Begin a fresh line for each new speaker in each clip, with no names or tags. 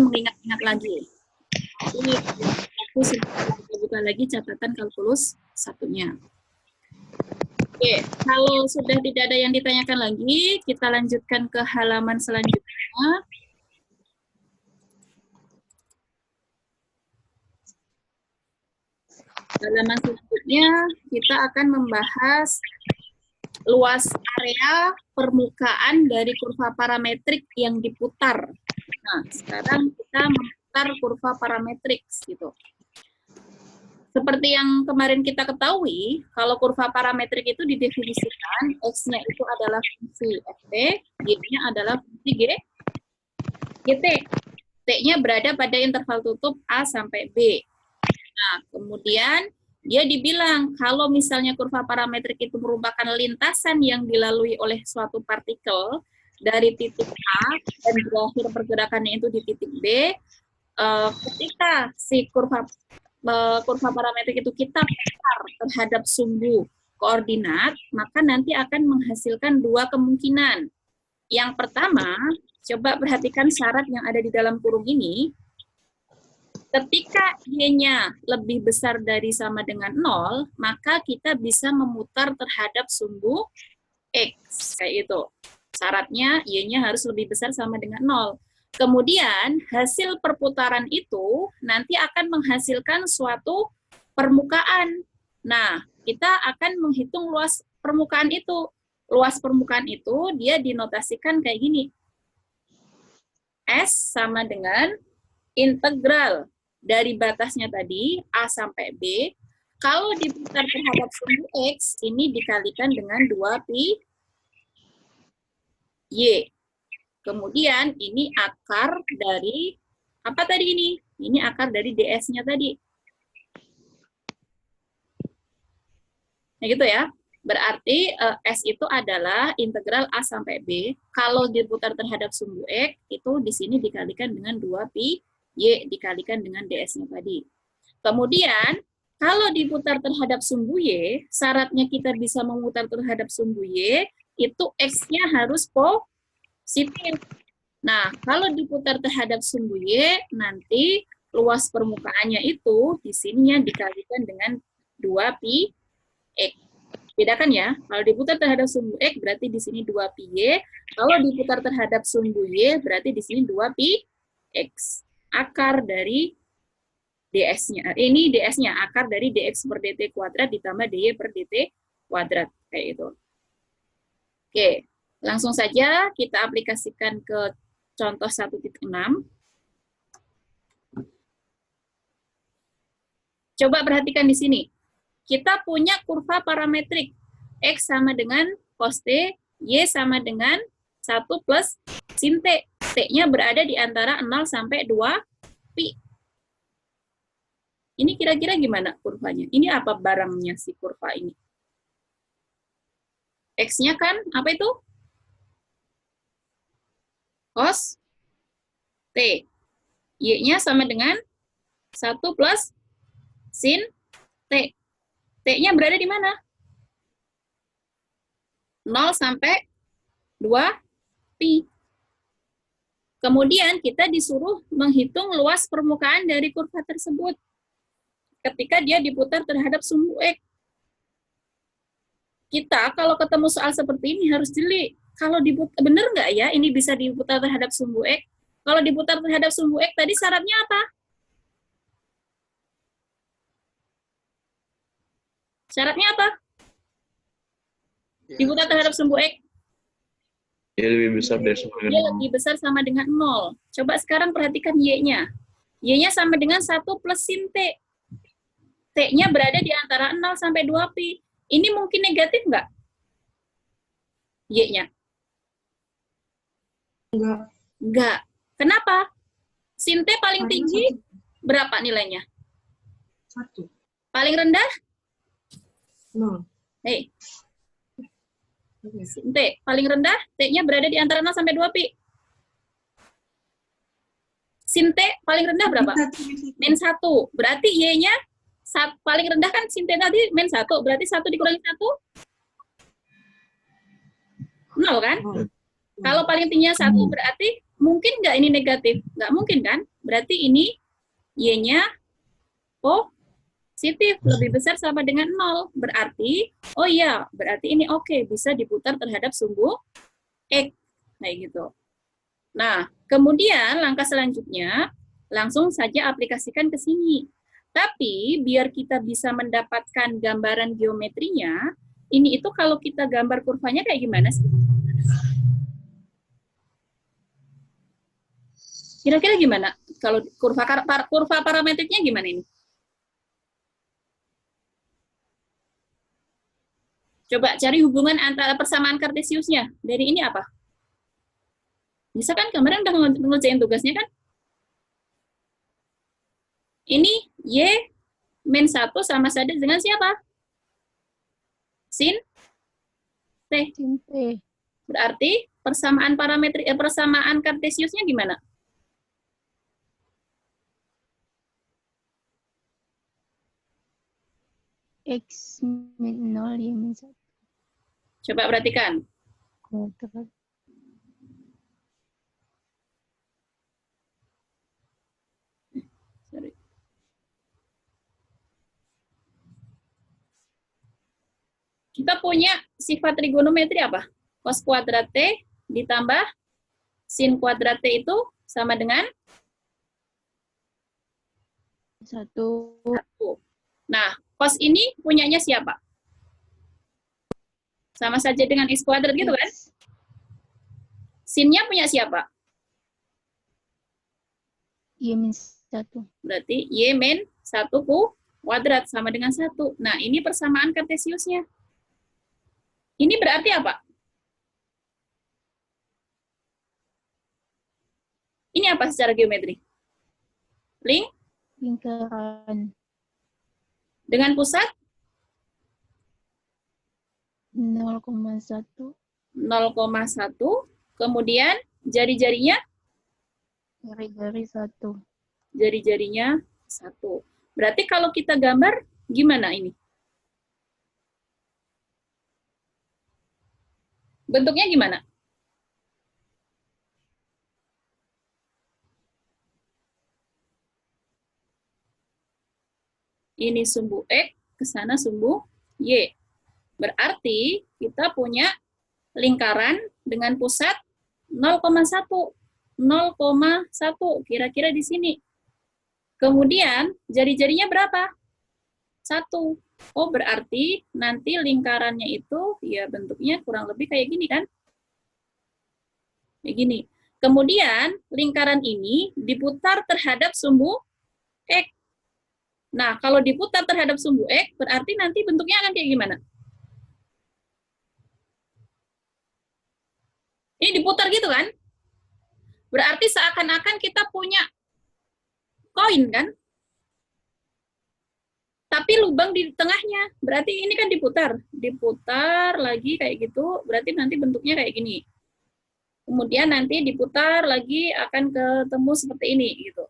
mengingat-ingat lagi. Ini aku buka lagi catatan kalkulus satunya. Oke, kalau sudah tidak ada yang ditanyakan lagi, kita lanjutkan ke halaman selanjutnya. Halaman selanjutnya kita akan membahas luas area permukaan dari kurva parametrik yang diputar. Nah, sekarang kita memutar kurva parametrik gitu. Seperti yang kemarin kita ketahui, kalau kurva parametrik itu didefinisikan, X-nya itu adalah fungsi ft, Y-nya adalah fungsi gt. T-nya berada pada interval tutup A sampai B. Nah, kemudian dia dibilang kalau misalnya kurva parametrik itu merupakan lintasan yang dilalui oleh suatu partikel dari titik A dan berakhir pergerakannya itu di titik B, ketika si kurva parametrik itu kita putar terhadap sumbu koordinat, maka nanti akan menghasilkan dua kemungkinan. Yang pertama, coba perhatikan syarat yang ada di dalam kurung ini. Ketika Y-nya lebih besar dari sama dengan 0, maka kita bisa memutar terhadap sumbu X. Kayak itu. Syaratnya Y-nya harus lebih besar sama dengan 0. Kemudian hasil perputaran itu nanti akan menghasilkan suatu permukaan. Nah, kita akan menghitung luas permukaan itu. Luas permukaan itu dia dinotasikan kayak gini. S sama dengan integral dari batasnya tadi, A sampai B, kalau diputar terhadap sumbu X, ini dikalikan dengan 2pi Y. Kemudian ini akar dari, apa tadi ini? Ini akar dari ds-nya tadi. Nah gitu ya. Berarti S itu adalah integral A sampai B. Kalau diputar terhadap sumbu X, itu di sini dikalikan dengan 2pi Y dikalikan dengan ds-nya tadi. Kemudian, kalau diputar terhadap sumbu Y, syaratnya kita bisa memutar terhadap sumbu Y, itu X-nya harus positif. Nah, kalau diputar terhadap sumbu Y, nanti luas permukaannya itu di sininya dikalikan dengan 2pi X. Bedakan ya, kalau diputar terhadap sumbu X, berarti di sini 2pi Y. Kalau diputar terhadap sumbu Y, berarti di sini 2pi X. Akar dari ds-nya. Ini ds-nya, akar dari dx per dt kuadrat ditambah dy per dt kuadrat. Kayak itu. Oke, langsung saja kita aplikasikan ke contoh 1.6. Coba perhatikan di sini. Kita punya kurva parametrik. X sama dengan cos T, Y sama dengan 1 plus sin T. T-nya berada di antara 0 sampai 2 pi. Ini kira-kira gimana kurvanya? Ini apa barangnya si kurva ini? X-nya kan apa itu? Cos T. Y-nya sama dengan 1 plus sin T. T-nya berada di mana? 0 sampai 2 pi. Kemudian kita disuruh menghitung luas permukaan dari kurva tersebut ketika dia diputar terhadap sumbu X. Kita kalau ketemu soal seperti ini harus jeli. Kalau diputar, bener nggak ya ini bisa diputar terhadap sumbu X? Kalau diputar terhadap sumbu X tadi syaratnya apa? Syaratnya apa? Diputar terhadap sumbu X.
Dia lebih besar dari sama dengan
Dia lebih besar sama dengan 0. Coba sekarang perhatikan Y-nya. Y-nya sama dengan 1 plus sin T. T-nya berada di antara 0 sampai 2 pi. Ini mungkin negatif nggak? Y-nya? Enggak. Kenapa? Sin T paling tinggi berapa nilainya?
1.
Paling rendah?
0.
Hei. Sin T paling rendah, T-nya berada di antara 0 sampai 2 pi. Sin T paling rendah berapa? Min 1. Berarti Y-nya paling rendah kan sin T tadi min 1. Berarti 1 dikurangi 1? 0 kan? Kalau paling tingginya 1 berarti mungkin nggak ini negatif? Nggak mungkin kan? Berarti ini Y-nya positif, lebih besar sama dengan 0. Berarti, oh iya, berarti ini oke, bisa diputar terhadap sumbu X. Kayak gitu. Nah, kemudian langkah selanjutnya, langsung saja aplikasikan ke sini. Tapi, biar kita bisa mendapatkan gambaran geometrinya, ini itu kalau kita gambar kurvanya kayak gimana sih? Kira-kira gimana? Kalau kurva parametriknya gimana ini? Coba cari hubungan antara persamaan kartesiusnya. Dari ini apa? Bisa kan kemarin udah ngerjain tugasnya kan? Ini Y min 1 sama saja dengan siapa? Sin T.
Sin T.
Berarti persamaan parametrik persamaan kartesiusnya gimana?
X min 0, Y min 1.
Coba perhatikan.
Kuadrat.
Sorry. Kita punya sifat trigonometri apa? Cos kuadrat T ditambah sin kuadrat T itu sama dengan
1.
1. Nah, cos ini punyanya siapa? Sama saja dengan X kuadrat gitu kan? Sinnya punya siapa?
Y min 1.
Berarti Y min 1 kuadrat sama dengan 1. Nah, ini persamaan kartesiusnya. Ini berarti apa? Ini apa secara geometri?
Lingkaran.
Dengan pusat
0,1.
0,1. Kemudian jari-jarinya?
Jari-jari 1.
Jari-jarinya 1. Berarti kalau kita gambar, gimana ini? Bentuknya gimana? Ini sumbu X, ke sana sumbu Y. Berarti kita punya lingkaran dengan pusat 0,1. 0,1 kira-kira di sini. Kemudian jari-jarinya berapa? 1. Oh, berarti nanti lingkarannya itu ya bentuknya kurang lebih kayak gini kan? Kayak gini. Kemudian lingkaran ini diputar terhadap sumbu X. Nah, kalau diputar terhadap sumbu X, berarti nanti bentuknya akan kayak gimana? Ini diputar gitu kan? Berarti seakan-akan kita punya koin kan? Tapi lubang di tengahnya. Berarti ini kan diputar. Diputar lagi kayak gitu, berarti nanti bentuknya kayak gini. Kemudian nanti diputar lagi akan ketemu seperti ini gitu.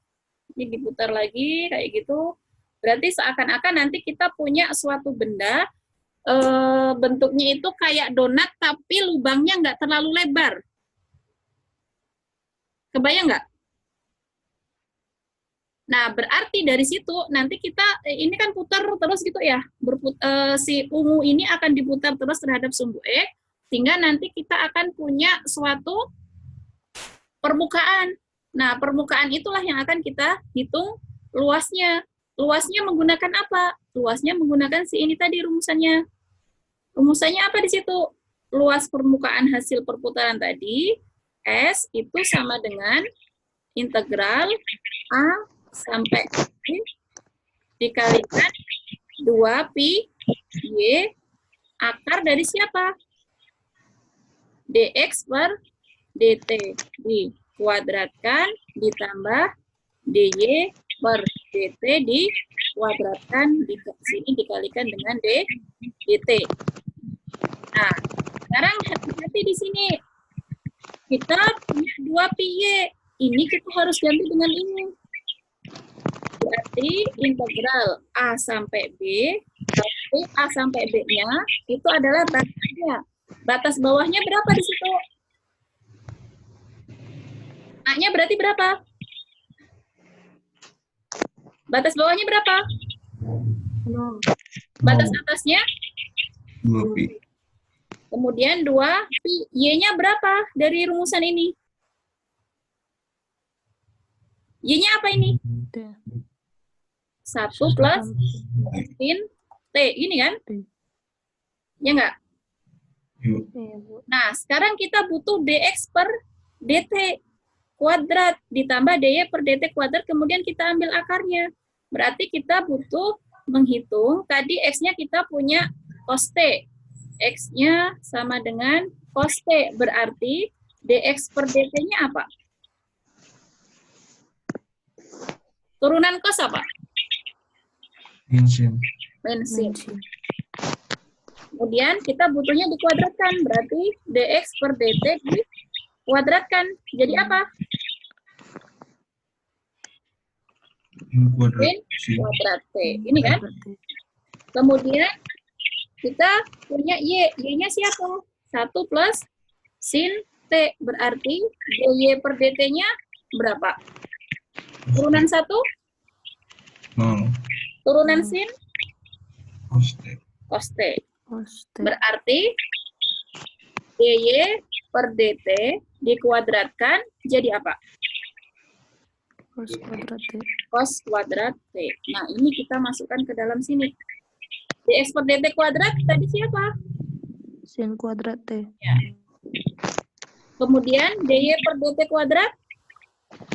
Ini diputar lagi kayak gitu. Berarti seakan-akan nanti kita punya suatu benda bentuknya itu kayak donat tapi lubangnya nggak terlalu lebar. Kebayang nggak? Nah, berarti dari situ nanti kita ini kan putar terus gitu ya. Si ungu ini akan diputar terus terhadap sumbu X sehingga nanti kita akan punya suatu permukaan. Nah, permukaan itulah yang akan kita hitung luasnya. Luasnya menggunakan apa? Luasnya menggunakan si ini tadi rumusannya. Rumusannya apa di situ? Luas permukaan hasil perputaran tadi, S itu sama dengan integral A sampai I dikalikan 2 pi Y akar dari siapa? Dx per dt dikuadratkan ditambah dy per dt dikuadratkan di sini dikalikan dengan dt. Nah, sekarang hati-hati di sini. Kita punya 2 pi y. Ini kita harus ganti dengan ini. Berarti integral A sampai B, A sampai B-nya itu adalah batasnya. Batas bawahnya berapa di situ? A-nya berarti berapa? Batas bawahnya berapa?
0.
Batas atasnya?
2 pi.
Kemudian 2 pi. Y-nya berapa dari rumusan ini? Y-nya apa ini?
T.
1 plus sin T. Ini kan? Ya enggak?
Yuk.
Iya, Bu.
Nah, sekarang kita butuh dx per dt kuadrat ditambah dy per dt kuadrat, kemudian kita ambil akarnya. Berarti kita butuh menghitung, tadi x-nya kita punya cos t. X-nya sama dengan cos t, berarti dx per dt-nya apa? Turunan cos apa?
Sin.
Min sin. Kemudian kita butuhnya dikuadratkan, berarti dx per dt dikuadratkan. Jadi apa?
Sin kuadrat.
Min
Sin.
kuadrat t. Ini kan? Kemudian kita punya y. Y-nya siapa? 1 plus sin t. Berarti dy per dt-nya berapa? Turunan 1?
0.
Turunan sin?
Cos T.
Cos t.
Cos T.
Berarti dy per dt dikuadratkan jadi apa?
Cos kuadrat T.
Cos kuadrat t. Nah, ini kita masukkan ke dalam sini. Dx per dt kuadrat tadi siapa?
Sin kuadrat T.
Kemudian dy per dt kuadrat?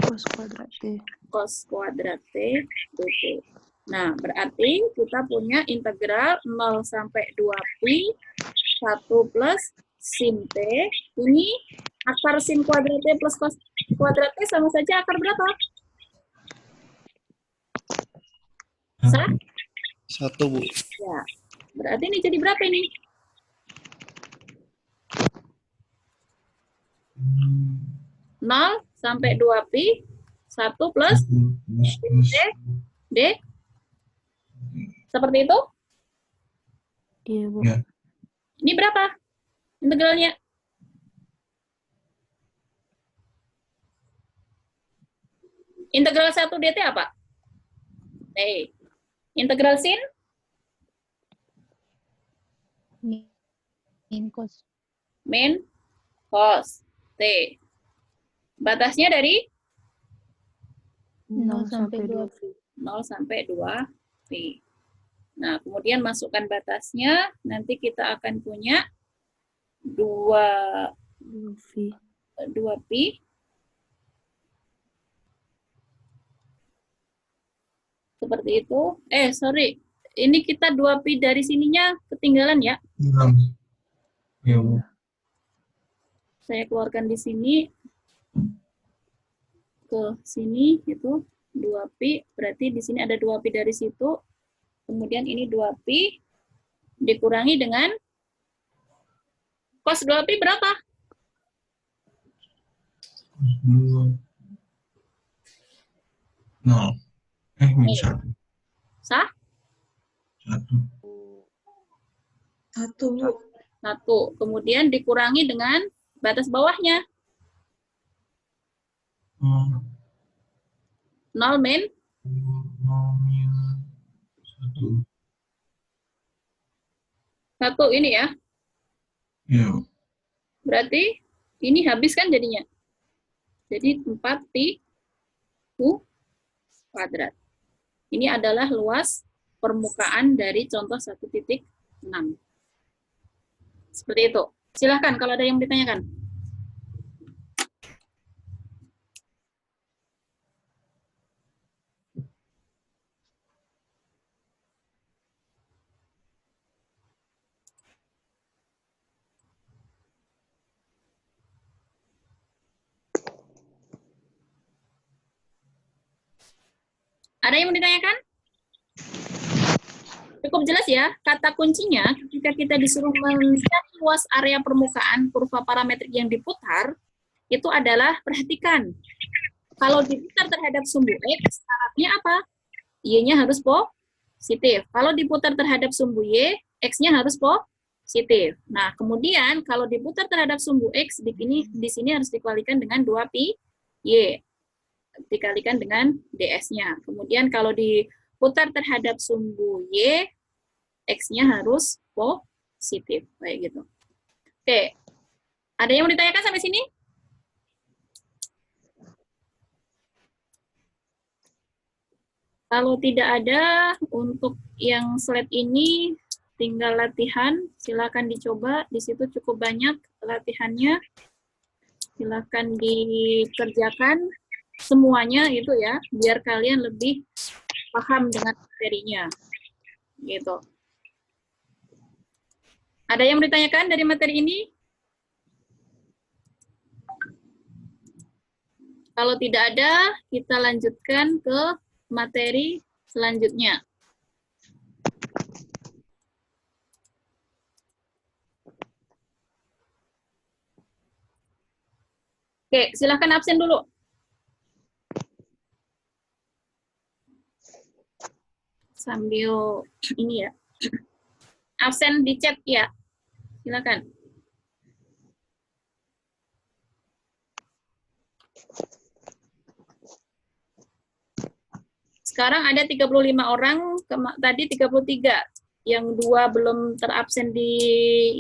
Cos kuadrat T.
Cos kuadrat t dt. Nah, berarti kita punya integral 0 sampai 2 pi 1 plus sin t. Ini akar sin kuadrat t plus cos kuadrat t sama saja akar berapa? Sah?
1, Bu.
Ya. Berarti ini jadi berapa ini? 0 sampai 2 pi 1 plus d d. Seperti itu?
Iya, Bu.
Ya.
Ini berapa integralnya? Integral 1 dt apa? T. Integral sin?
Min cos.
Min cos T. Batasnya dari
0 sampai 2 pi.
0 sampai 2 pi. Nah, kemudian masukkan batasnya, nanti kita akan punya 2
pi.
pi. Seperti itu. Sorry. Ini kita 2 pi dari sininya ketinggalan ya.
6. Ya, Bu.
Saya keluarkan di sini. Ke sini, itu 2 pi. Berarti di sini ada 2 pi dari situ. Kemudian ini 2 pi dikurangi dengan cos 2 pi berapa?
2. 0. Min 1.
Sah?
1.
1, Bu.
1. Kemudian dikurangi dengan batas bawahnya.
0.
0 min
1.
1 ini ya.
Ya.
Berarti ini habis kan jadinya. Jadi 4 pi kuadrat. Ini adalah luas permukaan dari contoh 1.6. Seperti itu. Silahkan kalau ada yang ditanyakan. Ada yang mau ditanyakan? Cukup jelas ya, kata kuncinya ketika kita disuruh mencari luas area permukaan kurva parametrik yang diputar, itu adalah, perhatikan, kalau diputar terhadap sumbu X, syaratnya apa? Y-nya harus positif. Kalau diputar terhadap sumbu Y, X-nya harus positif. Nah, kemudian kalau diputar terhadap sumbu X, di sini harus dikalikan dengan 2 pi Y dikalikan dengan ds-nya. Kemudian kalau diputar terhadap sumbu Y, X-nya harus positif. Kayak gitu. Oke. Ada yang mau ditanyakan sampai sini? Kalau tidak ada, untuk yang slide ini tinggal latihan. Silakan dicoba. Di situ cukup banyak latihannya. Silakan dikerjakan semuanya itu ya, biar kalian lebih paham dengan materinya. Gitu. Ada yang mau ditanyakan dari materi ini? Kalau tidak ada, kita lanjutkan ke materi selanjutnya. Oke, silahkan absen dulu. Sambil ini ya. Absen di chat ya. Silakan. Sekarang ada 35 orang, tadi 33. Yang 2 belum terabsen di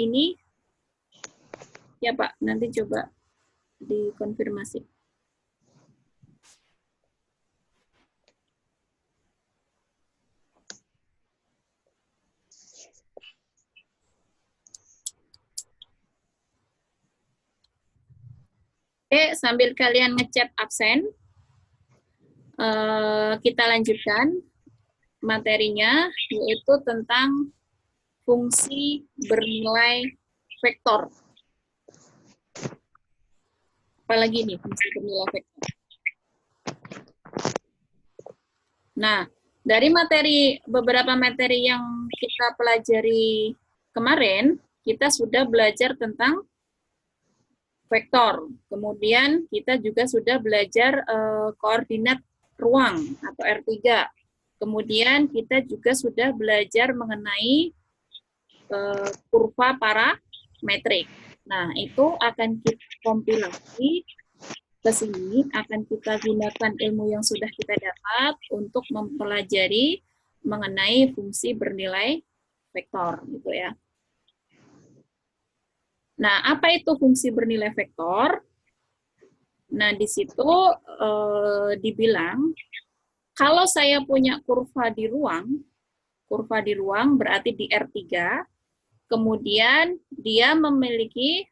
ini. Ya Pak, nanti coba dikonfirmasi. Oke, sambil kalian ngechat absen, kita lanjutkan materinya, yaitu tentang fungsi bernilai vektor. Apalagi nih fungsi bernilai vektor. Nah, dari beberapa materi yang kita pelajari kemarin, kita sudah belajar tentang vektor. Kemudian kita juga sudah belajar koordinat ruang atau R3. Kemudian kita juga sudah belajar mengenai kurva parametrik. Nah, itu akan kita kompilasi ke sini, akan kita gunakan ilmu yang sudah kita dapat untuk mempelajari mengenai fungsi bernilai vektor, gitu ya. Nah, apa itu fungsi bernilai vektor? Nah, di situ dibilang, kalau saya punya kurva di ruang berarti di R3, kemudian dia memiliki,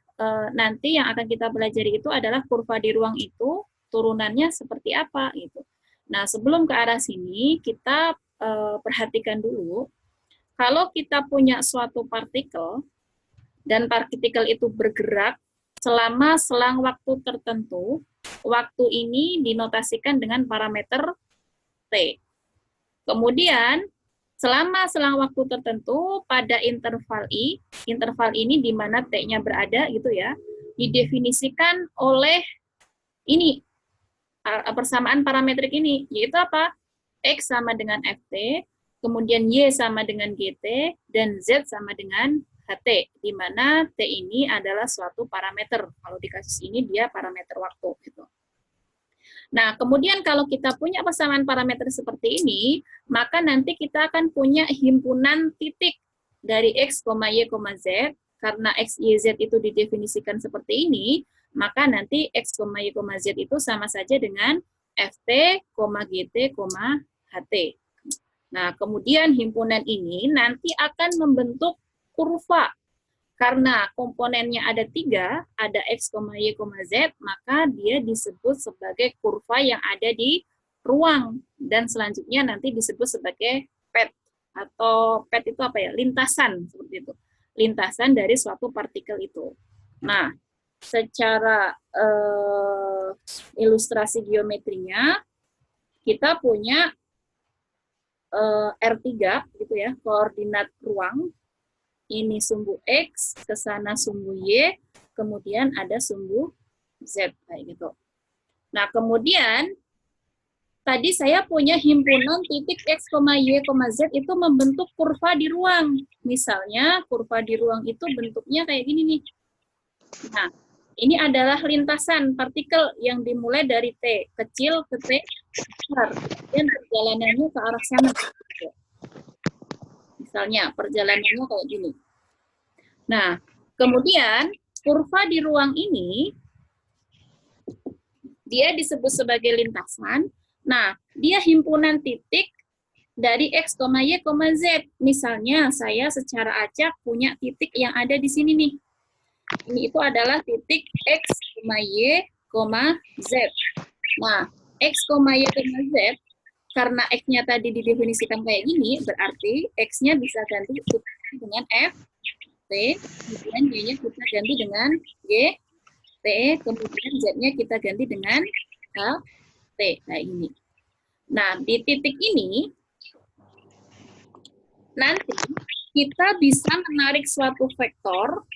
nanti yang akan kita pelajari itu adalah kurva di ruang itu, turunannya seperti apa, gitu. Nah, sebelum ke arah sini, kita perhatikan dulu, kalau kita punya suatu partikel, dan partikel itu bergerak selama selang waktu tertentu, waktu ini dinotasikan dengan parameter T. Kemudian, selama selang waktu tertentu, pada interval I, interval ini di mana T-nya berada, gitu ya, didefinisikan oleh ini, persamaan parametrik ini, yaitu apa? X sama dengan Ft, kemudian Y sama dengan Gt, dan Z sama dengan HT, di mana T ini adalah suatu parameter. Kalau di kasus ini dia parameter waktu. Gitu. Nah, kemudian kalau kita punya persamaan parameter seperti ini, maka nanti kita akan punya himpunan titik dari X, Y, Z. Karena X, Y, Z itu didefinisikan seperti ini, maka nanti X, Y, Z itu sama saja dengan Ft, Gt, HT. Nah, kemudian himpunan ini nanti akan membentuk kurva. Karena komponennya ada 3, ada X, Y, Z, maka dia disebut sebagai kurva yang ada di ruang. Dan selanjutnya nanti disebut sebagai pet. Atau pet itu apa ya? Lintasan, seperti itu. Lintasan dari suatu partikel itu. Nah, secara ilustrasi geometrinya, kita punya R3, gitu ya, koordinat ruang. Ini sumbu X, ke sana sumbu Y, kemudian ada sumbu Z, kayak gitu. Nah, kemudian, tadi saya punya himpunan titik X, Y, Z itu membentuk kurva di ruang. Misalnya, kurva di ruang itu bentuknya kayak gini nih. Nah, Ini adalah lintasan partikel yang dimulai dari T kecil ke T besar. Dan perjalanannya ke arah sana. Misalnya, perjalanannya kayak gini. Nah, kemudian kurva di ruang ini, dia disebut sebagai lintasan. Nah, dia himpunan titik dari X, Y, Z. Misalnya, saya secara acak punya titik yang ada di sini nih. Ini itu adalah titik X, Y, Z. Nah, X, Y, Z, karena X-nya tadi didefinisikan kayak gini, berarti X-nya bisa ganti dengan F, T, kemudian Y-nya kita ganti dengan G, T, kemudian Z-nya kita ganti dengan H, T, kayak gini. Nah, di titik ini, nanti kita bisa menarik suatu vektor.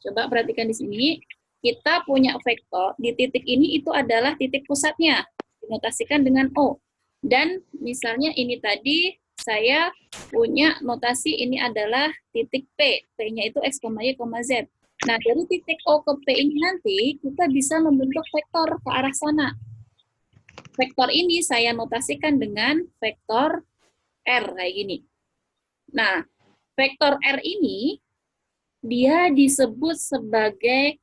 Coba perhatikan di sini, kita punya vektor, di titik ini itu adalah titik pusatnya, dinotasikan dengan O. Dan misalnya ini tadi, saya punya notasi ini adalah titik P, P-nya itu X, Y, Z. Nah, dari titik O ke P ini nanti, kita bisa membentuk vektor ke arah sana. Vektor ini saya notasikan dengan vektor R, kayak gini. Nah, vektor R ini, dia disebut sebagai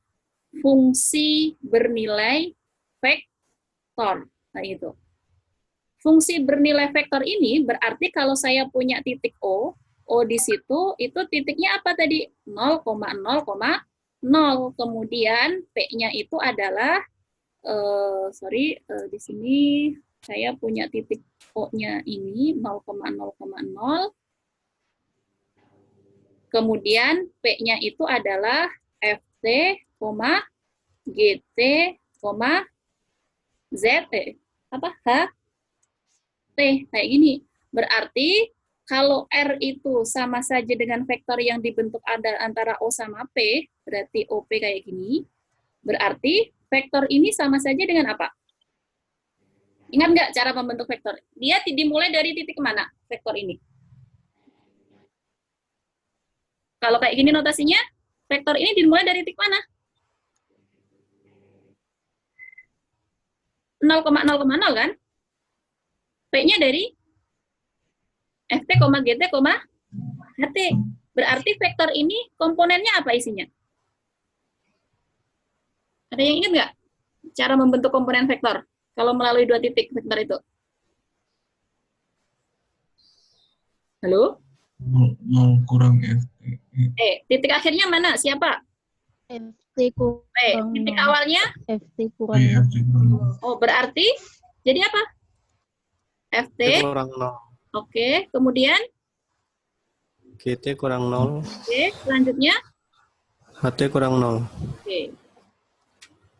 fungsi bernilai vektor. Nah, itu. Fungsi bernilai vektor ini berarti kalau saya punya titik O di situ, itu titiknya apa tadi? 0,0,0. Kemudian P-nya itu adalah, di sini saya punya titik O-nya ini 0,0,0. Kemudian P-nya itu adalah FT, GT, Z, H, T, kayak gini. Berarti kalau R itu sama saja dengan vektor yang dibentuk ada antara O sama P, berarti OP kayak gini. Berarti vektor ini sama saja dengan apa? Ingat nggak cara membentuk vektor? Dia dimulai dari titik mana vektor ini? Kalau kayak gini notasinya, vektor ini dimulai dari titik mana? 0,0,0 kan? P-nya dari FT, GT, HT. Berarti vektor ini komponennya apa isinya? Ada yang ingat nggak cara membentuk komponen vektor kalau melalui dua titik vektor itu? Halo?
0 kurang FT.
Titik akhirnya mana? Siapa?
FT kurang
Titik
0.
awalnya?
FT kurang
FT kurang 0.
Oh, berarti jadi apa? FT
kurang 0.
Oke, kemudian
GT kurang 0.
Oke, selanjutnya
HT kurang 0.
Oke.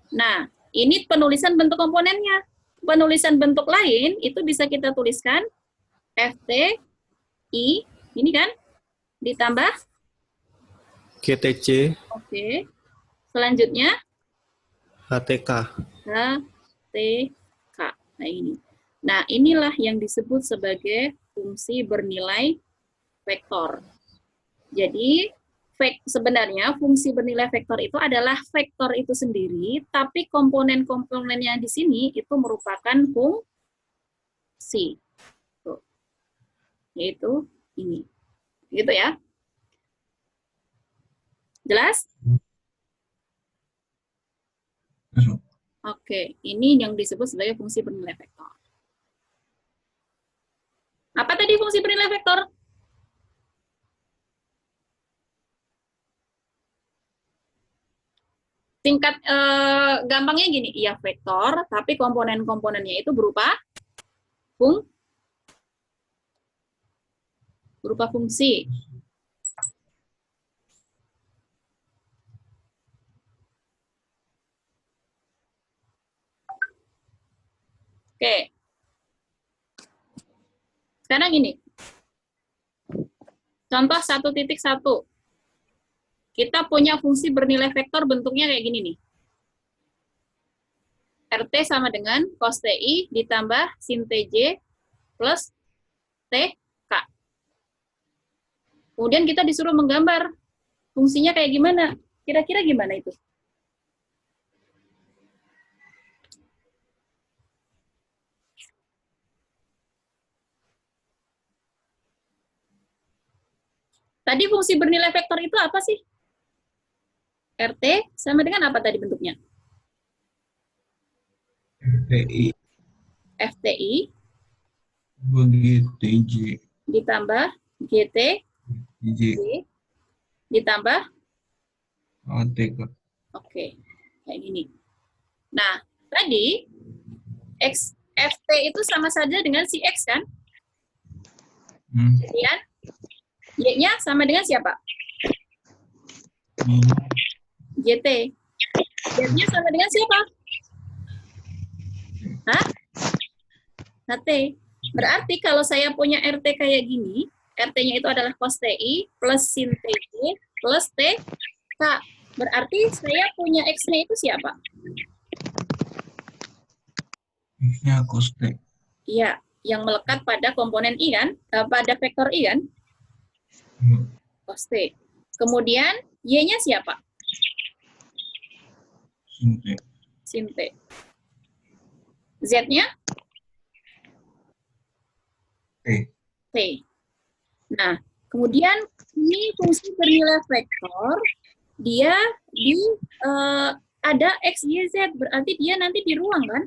Nah, ini penulisan bentuk komponennya. Penulisan bentuk lain itu bisa kita tuliskan FT I, ini kan, ditambah
GTC.
Oke. Selanjutnya
HTK.
HTK. Nah, ini. Nah, inilah yang disebut sebagai fungsi bernilai vektor. Jadi, sebenarnya fungsi bernilai vektor itu adalah vektor itu sendiri, tapi komponen-komponennya di sini itu merupakan fungsi. Tuh. Yaitu ini. Gitu ya. Jelas? Oke, ini yang disebut sebagai fungsi bernilai vektor. Apa tadi fungsi bernilai vektor? Tingkat gampangnya gini, iya vektor, tapi komponen-komponennya itu berupa fungsi. Oke. Sekarang ini. Contoh 1.1. Kita punya fungsi bernilai vektor bentuknya kayak gini nih. RT sama dengan cos TI ditambah sin TJ plus TK. Kemudian kita disuruh menggambar fungsinya kayak gimana. Kira-kira gimana itu? Tadi fungsi bernilai vektor itu apa sih? RT sama dengan apa tadi bentuknya?
FTI
FTI
bagi TJ.
ditambah GT
TJ
ditambah
ATK.
oke, kayak gini. Nah, tadi FT itu sama saja dengan si X kan? Kemudian Y-nya sama dengan siapa? GT. Z-nya sama dengan siapa? Hah? HT. Berarti kalau saya punya RT kayak gini, RT-nya itu adalah cos TI plus sin TJ plus TK. Berarti saya punya X-nya itu siapa?
X-nya cos T.
Iya, yang melekat pada komponen I kan? Pada vektor I kan? Cos T. Kemudian Y-nya siapa?
Sin T.
Sin T. Z-nya?
T.
T. Nah, kemudian ini fungsi bernilai vektor, dia di ada X, Y, Z, berarti dia nanti di ruang kan?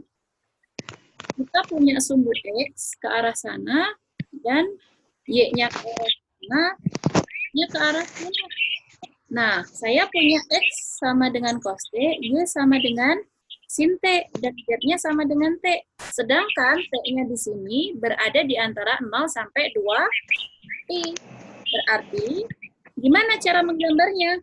Kita punya sumbu X ke arah sana, dan Y-nya ke arah sana, Y-nya ke arah sana. Nah, saya punya X sama dengan cos T, Y sama dengan sin T, dan Z-nya sama dengan T. Sedangkan T-nya di sini berada di antara 0 sampai 2 Pi. Berarti, gimana cara menggambarnya?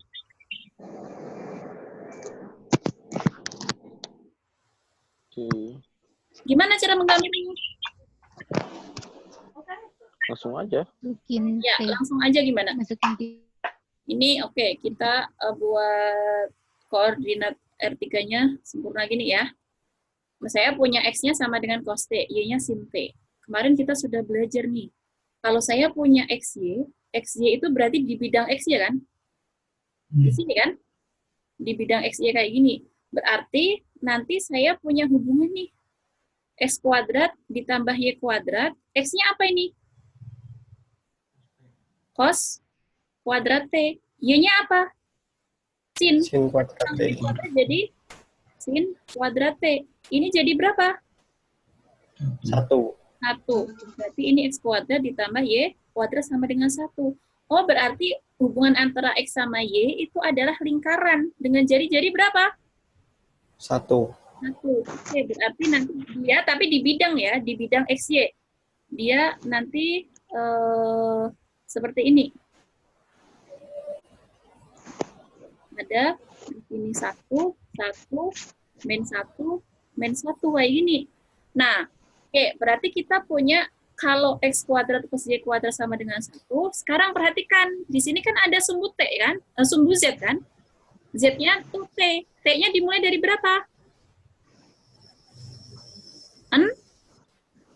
Gimana cara menggambarnya?
Langsung aja.
Masukin
Ya,
T.
langsung aja gimana?
Masukin T.
Ini oke, kita buat koordinat R3-nya sempurna gini ya. Nah, saya punya X-nya sama dengan cos T, Y-nya sin T. Kemarin kita sudah belajar nih. Kalau saya punya XY itu berarti di bidang X ya kan? Di sini kan? Di bidang XY kayak gini. Berarti nanti saya punya hubungan nih. X kuadrat ditambah Y kuadrat. X-nya apa ini? Cos kuadrat T. Y-nya apa? Sin.
Sin kuadrat T.
Jadi sin kuadrat T. Ini jadi berapa?
1.
1. Berarti ini X kuadrat ditambah Y kuadrat sama dengan 1. Oh, berarti hubungan antara X sama Y itu adalah lingkaran. Dengan jari-jari berapa?
1.
1. Oke, berarti nanti dia, tapi di bidang ya, di bidang XY. Dia nanti seperti ini. Ada di sini 1, 1, min 1, min 1, kayak gini. Nah, oke, berarti kita punya kalau X kuadrat plus Y kuadrat sama dengan 1. Sekarang perhatikan, di sini kan ada sumbu T kan? Sumbu Z kan? Z-nya tuh T. T-nya dimulai dari berapa?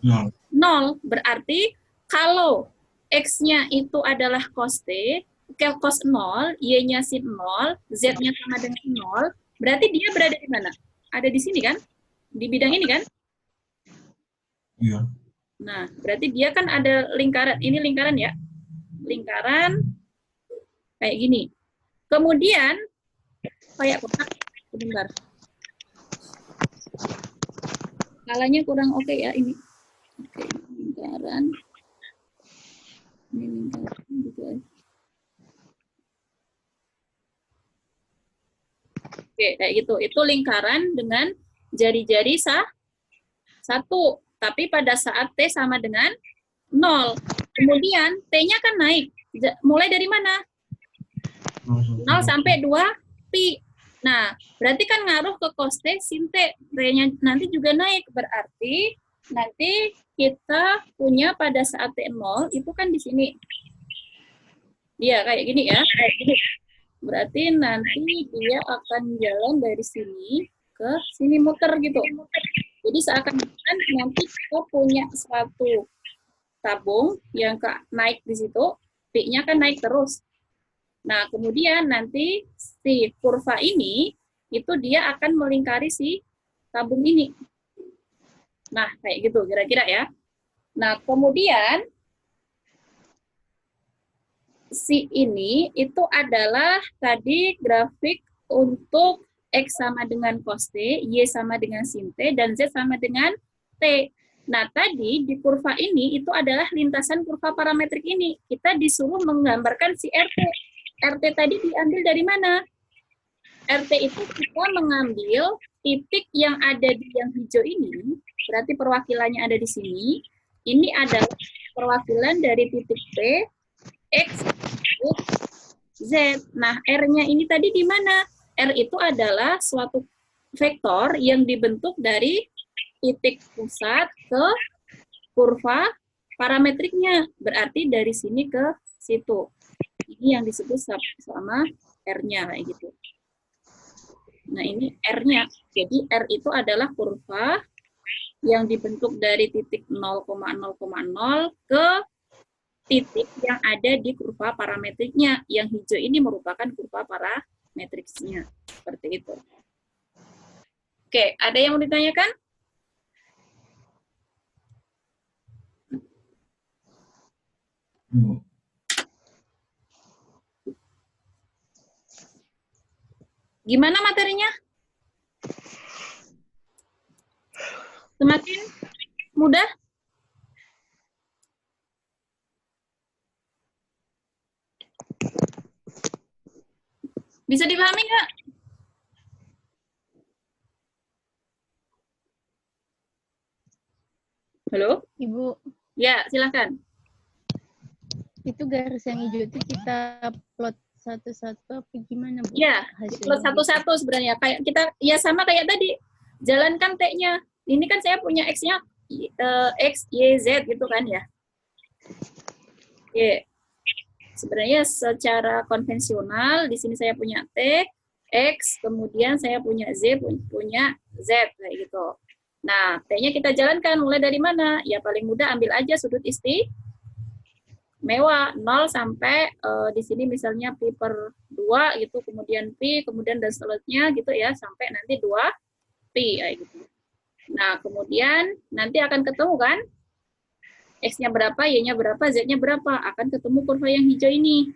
0. Berarti kalau X-nya itu adalah cos T, cos 0, Y-nya sin 0, Z-nya sama dengan 0, berarti dia berada di mana? Ada di sini kan? Di bidang ini kan?
Iya.
Nah, berarti dia kan ada lingkaran. Ini lingkaran ya? Lingkaran kayak gini. Kemudian, kayak kotak. Sebentar. Skalanya kurang oke ya ini. Oke, lingkaran. Ini lingkaran gitu aja. Oke, kayak gitu. Itu lingkaran dengan jari-jari satu. Tapi pada saat T sama dengan 0. Kemudian T-nya kan naik. Mulai dari mana? 0 sampai 2 pi. Nah, berarti kan ngaruh ke cos T, sin T. T-nya nanti juga naik. Berarti nanti kita punya pada saat T0 itu kan di sini. Dia kayak gini ya. Kayak gini. Berarti nanti dia akan jalan dari sini ke sini muter gitu. Jadi seakan-akan nanti kita punya suatu tabung yang naik di situ, P-nya kan naik terus. Nah, kemudian nanti si kurva ini, itu dia akan melingkari si tabung ini. Nah, kayak gitu kira-kira ya. Nah, kemudian si ini itu adalah tadi grafik untuk X sama dengan cos T, Y sama dengan sin T, dan Z sama dengan T. Nah, tadi di kurva ini itu adalah lintasan kurva parametrik ini. Kita disuruh menggambarkan si RT. RT tadi diambil dari mana? RT itu kita mengambil titik yang ada di yang hijau ini, berarti perwakilannya ada di sini. Ini adalah perwakilan dari titik P, X, Y, Z. Nah, R-nya ini tadi di mana? R itu adalah suatu vektor yang dibentuk dari titik pusat ke kurva parametriknya. Berarti dari sini ke situ. Ini yang disebut sama R-nya, kayak gitu. Nah, ini R-nya. Jadi, R itu adalah kurva yang dibentuk dari titik 0,0,0 ke titik yang ada di kurva parametriknya. Yang hijau ini merupakan kurva parametriknya. Seperti itu. Oke, ada yang mau ditanyakan? Gimana materinya? Semakin mudah? Bisa dipahami nggak? Halo?
Ibu,
Ya, silakan.
itu garis yang hijau itu kita plot satu-satu apa gimana, Bu?
Ya,
Hasilnya
plus satu-satu sebenarnya. Kayak kita, ya sama kayak tadi. Jalankan T-nya. Ini kan saya punya X-nya X, Y, Z gitu kan ya. Y. Sebenarnya secara konvensional, di sini saya punya T, X, kemudian saya punya Z, punya Z, kayak gitu. Nah, T-nya kita jalankan mulai dari mana? Ya paling mudah ambil aja sudut istimewa 0 sampai di sini misalnya pi per 2 gitu, kemudian pi, kemudian dan seterusnya gitu ya, sampai nanti 2 pi kayak gitu. Nah, kemudian nanti akan ketemu kan X-nya berapa, Y-nya berapa, Z-nya berapa, akan ketemu kurva yang hijau ini.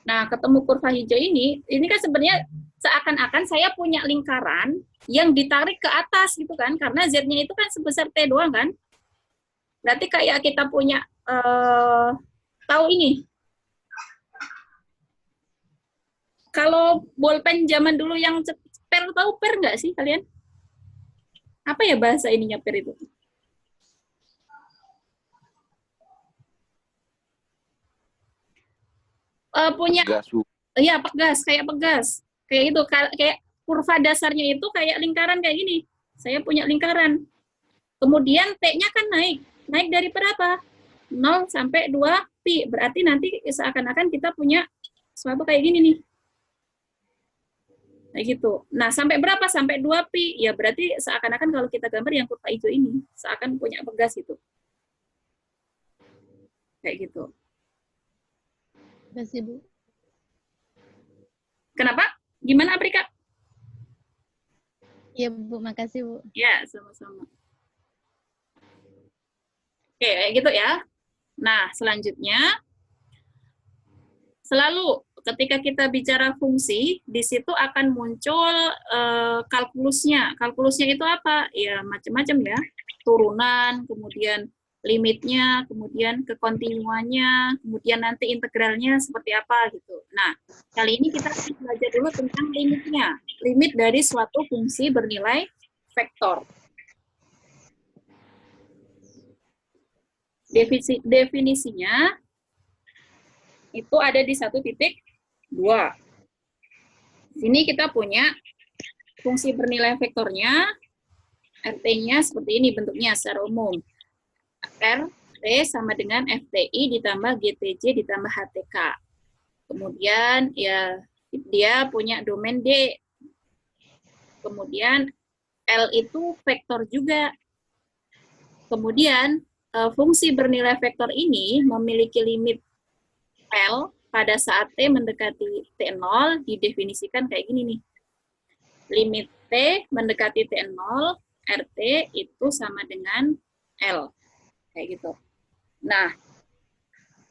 Nah, ketemu kurva hijau ini kan sebenarnya seakan-akan saya punya lingkaran yang ditarik ke atas gitu kan, karena Z-nya itu kan sebesar T doang kan. Berarti kayak kita punya, tahu ini, kalau bolpen zaman dulu yang per, tahu per nggak sih kalian? Apa ya bahasa ininya per itu? Punya, iya pegas, kayak itu, kayak kurva dasarnya itu kayak lingkaran kayak gini. Saya punya lingkaran. Kemudian T-nya kan naik dari berapa? 0 sampai 2 pi. Berarti nanti seakan-akan kita punya suatu kayak gini nih. Kayak gitu. Nah, sampai berapa? Sampai 2 pi. Ya berarti seakan-akan kalau kita gambar yang kurva hijau ini, seakan punya pegas itu. Kayak gitu.
Terima kasih, Bu.
Kenapa? Gimana, Aprika?
Iya, Bu. Makasih, Bu.
Ya, sama-sama. Oke, kayak gitu ya. Nah, selanjutnya, selalu ketika kita bicara fungsi, di situ akan muncul kalkulusnya. Kalkulusnya itu apa? Ya, macam-macam ya. Turunan, kemudian limitnya, kemudian kekontinuannya, kemudian nanti integralnya seperti apa gitu. Nah, kali ini kita akan belajar dulu tentang limitnya. Limit dari suatu fungsi bernilai vektor. Definisinya itu ada di 1.2. Sini kita punya fungsi bernilai vektornya, RT-nya seperti ini bentuknya secara umum. RT sama dengan FTI ditambah GTJ ditambah HTK. Kemudian ya dia punya domain D. Kemudian L itu vektor juga. Kemudian fungsi bernilai vektor ini memiliki limit L pada saat T mendekati T0 didefinisikan kayak gini nih. Limit T mendekati T0, RT itu sama dengan L. Kayak gitu. Nah,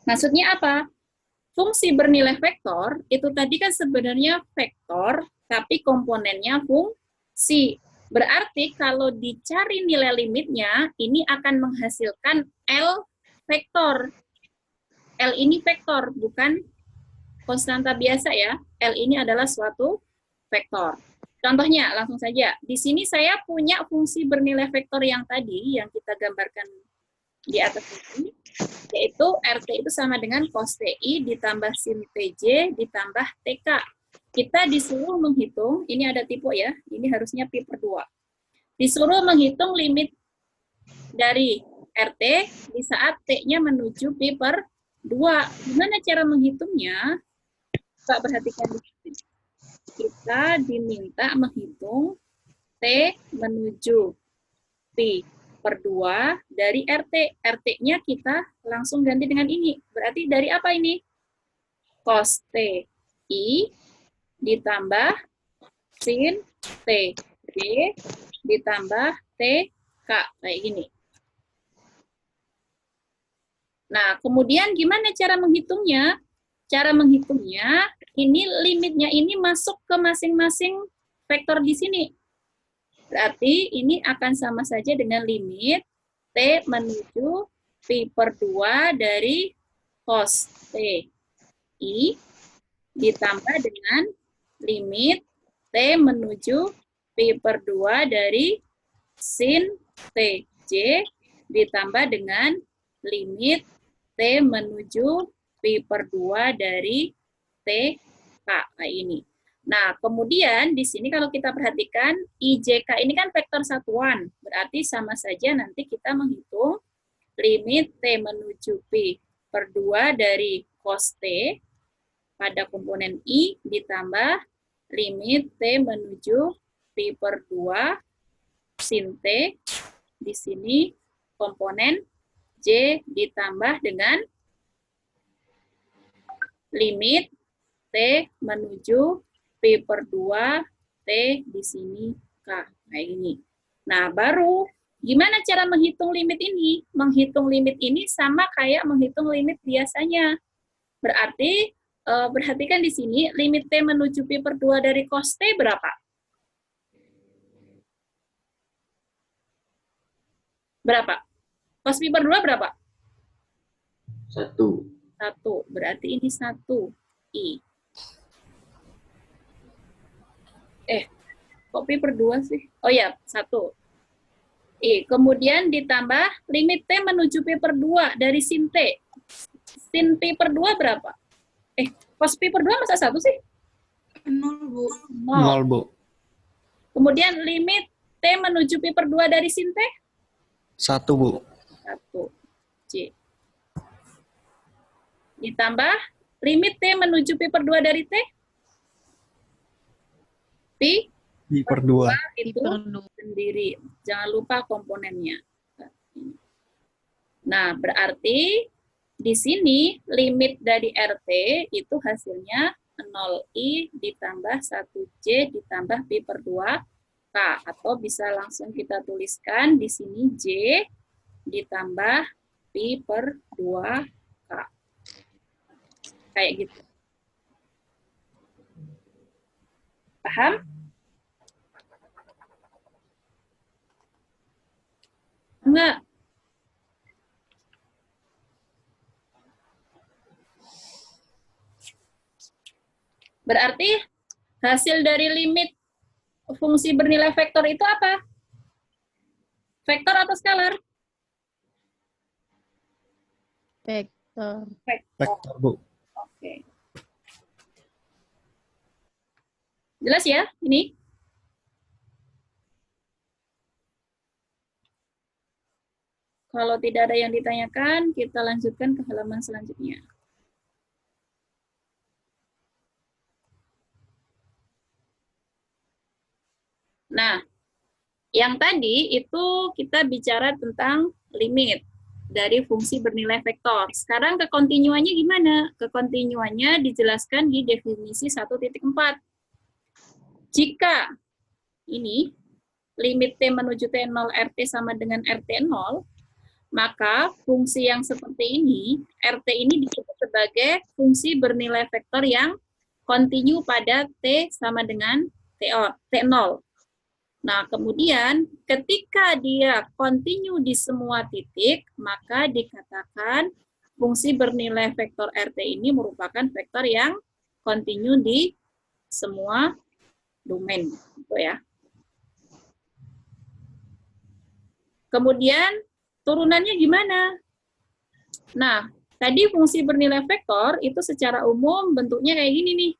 maksudnya apa? fungsi bernilai vektor, itu tadi kan sebenarnya vektor, tapi komponennya fungsi. Berarti kalau dicari nilai limitnya, ini akan menghasilkan L vektor. L ini vektor, bukan konstanta biasa ya. L ini adalah suatu vektor. Contohnya, langsung saja. Di sini saya punya fungsi bernilai vektor yang tadi, yang kita gambarkan di atas ini, yaitu RT itu sama dengan cos TI ditambah sin TJ ditambah TK. Kita disuruh menghitung, ini ada tipe ya, ini harusnya pi per 2. Disuruh menghitung limit dari RT di saat T-nya menuju pi per 2. Gimana cara menghitungnya? Pak, perhatikan di sini. Kita diminta menghitung T menuju pi per 2 dari RT. RT-nya kita langsung ganti dengan ini. Berarti dari apa ini? Cos TI ditambah sin TJ ditambah TK. Kayak gini. Nah, kemudian gimana cara menghitungnya? Cara menghitungnya, ini limitnya ini masuk ke masing-masing vektor di sini. Berarti ini akan sama saja dengan limit T menuju pi per 2 dari cos TI ditambah dengan limit T menuju pi per 2 dari sin TJ ditambah dengan limit T menuju pi per 2 dari TK kayak ini. Nah, kemudian di sini kalau kita perhatikan IJK ini kan vektor satuan, berarti sama saja nanti kita menghitung limit T menuju pi per 2 dari cos T pada komponen I ditambah limit T menuju pi per 2 sin T di sini komponen J ditambah dengan limit T menuju pi per 2 T di sini K. Kayak ini. Nah, baru gimana cara menghitung limit ini? Menghitung limit ini sama kayak menghitung limit biasanya. Berarti, perhatikan di sini, limit T menuju pi per 2 dari cos T berapa? Berapa? Cos pi per 2 berapa?
1.
1. Berarti ini 1. I. Kok pi per 2 sih? Oh ya, 1. I. Kemudian ditambah limit T menuju pi per 2 dari sin T. Sin pi per 2 berapa? Cos pi per 2 masa 1 sih?
0, Bu.
0, Bu.
Kemudian limit T menuju pi per 2 dari sin T?
1, Bu.
1. C. Ditambah limit T menuju pi per 2 dari T? Pi
Pi per 2.
itu sendiri. Jangan lupa komponennya. Nah, berarti di sini limit dari RT itu hasilnya 0I ditambah 1J ditambah pi per 2K. Atau bisa langsung kita tuliskan di sini J ditambah pi per 2K. Kayak gitu. Paham? Enggak. Berarti hasil dari limit fungsi bernilai vektor itu apa? Vektor atau skalar?
Vektor.
Vektor, Bu.
Oke. Jelas ya ini? Kalau tidak ada yang ditanyakan, kita lanjutkan ke halaman selanjutnya. Nah, yang tadi itu kita bicara tentang limit dari fungsi bernilai vektor. Sekarang kekontinuannya gimana? Kekontinuannya dijelaskan di definisi 1.4. Jika ini limit T menuju T0 RT sama dengan RT0, maka fungsi yang seperti ini, RT ini disebut sebagai fungsi bernilai vektor yang kontinu pada T sama dengan T0. Nah, kemudian ketika dia kontinu di semua titik, maka dikatakan fungsi bernilai vektor RT ini merupakan vektor yang kontinu di semua domain, gitu ya. Kemudian turunannya gimana? Nah, tadi fungsi bernilai vektor itu secara umum bentuknya kayak gini nih.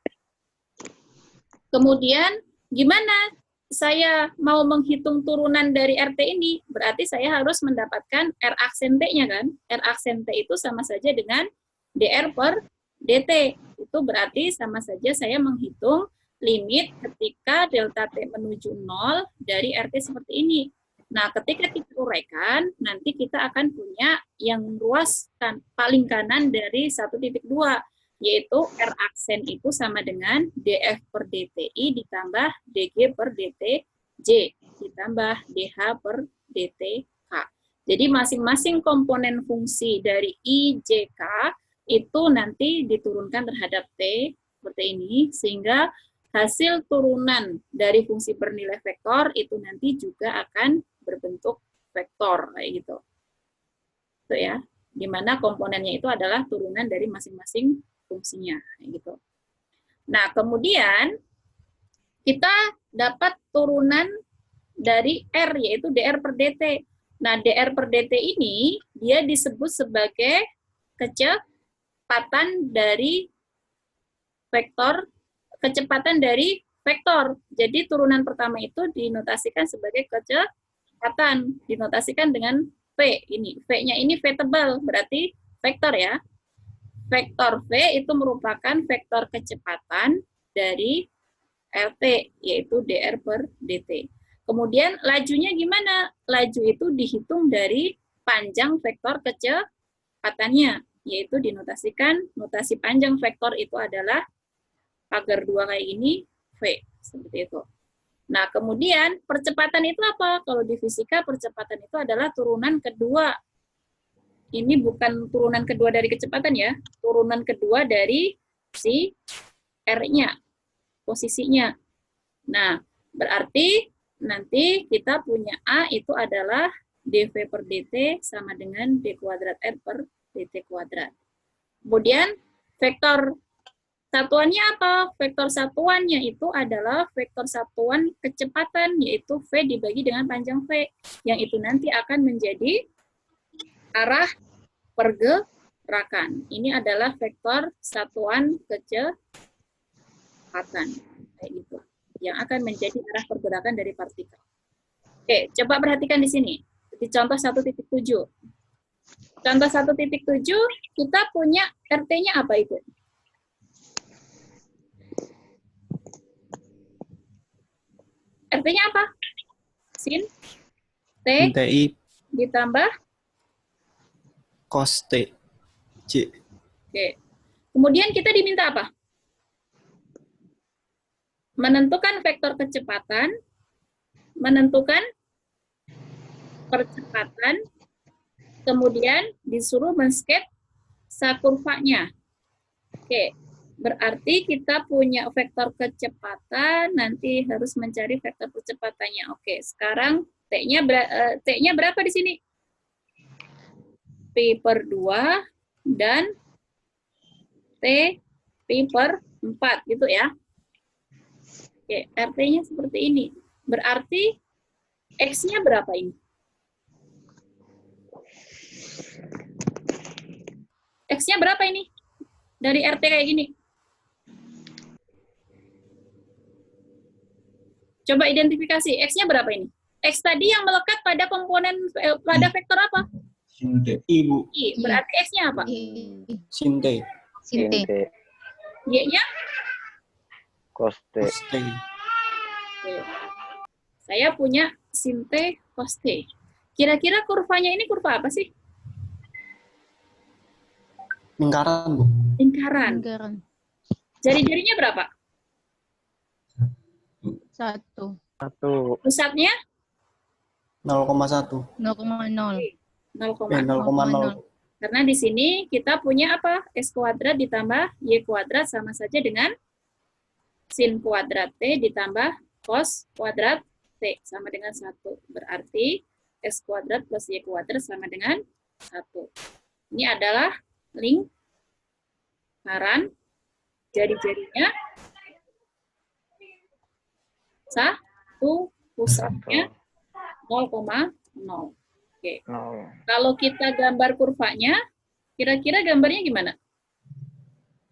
Kemudian gimana saya mau menghitung turunan dari RT ini? Berarti saya harus mendapatkan R aksen T-nya kan? R aksen T itu sama saja dengan DR per DT. Itu berarti sama saja saya menghitung limit ketika delta T menuju 0 dari RT seperti ini. Nah, ketika kita uraikan, nanti kita akan punya yang ruas paling kanan dari 1.2, yaitu R aksen itu sama dengan DF per DTI ditambah DG per DTJ ditambah DH per DTK. Jadi masing-masing komponen fungsi dari IJK itu nanti diturunkan terhadap T seperti ini, sehingga hasil turunan dari fungsi bernilai vektor itu nanti juga akan berbentuk vektor kayak gitu. Itu ya, di mana komponennya itu adalah turunan dari masing-masing fungsinya kayak gitu. Nah, kemudian kita dapat turunan dari R yaitu DR per DT. Nah, DR per DT ini dia disebut sebagai kecepatan dari vektor, kecepatan dari vektor. Jadi turunan pertama itu dinotasikan sebagai kecepatan, dinotasikan dengan V ini. V-nya ini V-table, berarti vektor ya. Vektor V itu merupakan vektor kecepatan dari RT, yaitu DR per DT. Kemudian lajunya gimana? Laju itu dihitung dari panjang vektor kecepatannya, yaitu dinotasikan, notasi panjang vektor itu adalah pagar 2 kayak gini, V, seperti itu. Nah, kemudian percepatan itu apa? Kalau di fisika, percepatan itu adalah turunan kedua. Ini bukan turunan kedua dari kecepatan ya, turunan kedua dari si R-nya, posisinya. Nah, berarti nanti kita punya A itu adalah dV per dt sama dengan d kuadrat R per dt kuadrat. Kemudian vektor satuannya apa? Vektor satuannya itu adalah vektor satuan kecepatan, yaitu V dibagi dengan panjang V, yang itu nanti akan menjadi arah pergerakan. Ini adalah vektor satuan kecepatan, kayak gitu, yang akan menjadi arah pergerakan dari partikel. Oke, coba perhatikan di sini, di contoh 1.7. Contoh 1.7, kita punya RT-nya apa itu? RT-nya apa? Sin T
TI
ditambah
cos T J.
Oke. Kemudian kita diminta apa? Menentukan vektor kecepatan, menentukan percepatan, kemudian disuruh men-sketsa kurvanya. Oke. Berarti kita punya vektor kecepatan, nanti harus mencari vektor kecepatannya. Oke, sekarang T-nya berapa di sini? Pi per 2 dan T Pi per 4, gitu ya. Oke, RT-nya seperti ini. Berarti X-nya berapa ini? X-nya berapa ini? Dari RT kayak gini. Coba identifikasi, X-nya berapa ini? X tadi yang melekat pada komponen, pada vektor apa?
Sin T.
I, Bu.
I. Berarti X-nya apa?
Sin T.
Sin T.
Y-nya?
Cos T.
Cos T.
Oke. Saya punya sin T, cos T. Kira-kira kurvanya ini kurva apa sih?
Lingkaran, Bu.
Lingkaran.
Lingkaran.
Jari-jarinya berapa?
1.
1.
Pusatnya?
0,1.
0,0.
0,0.
0,0.
Karena di sini kita punya apa? X kuadrat ditambah Y kuadrat sama saja dengan sin kuadrat T ditambah cos kuadrat T sama dengan 1. Berarti X kuadrat plus Y kuadrat sama dengan 1. Ini adalah lingkaran, jari-jarinya 1, pusatnya 0,0. Oke.
Nol.
Kalau kita gambar kurvanya, kira-kira gambarnya gimana?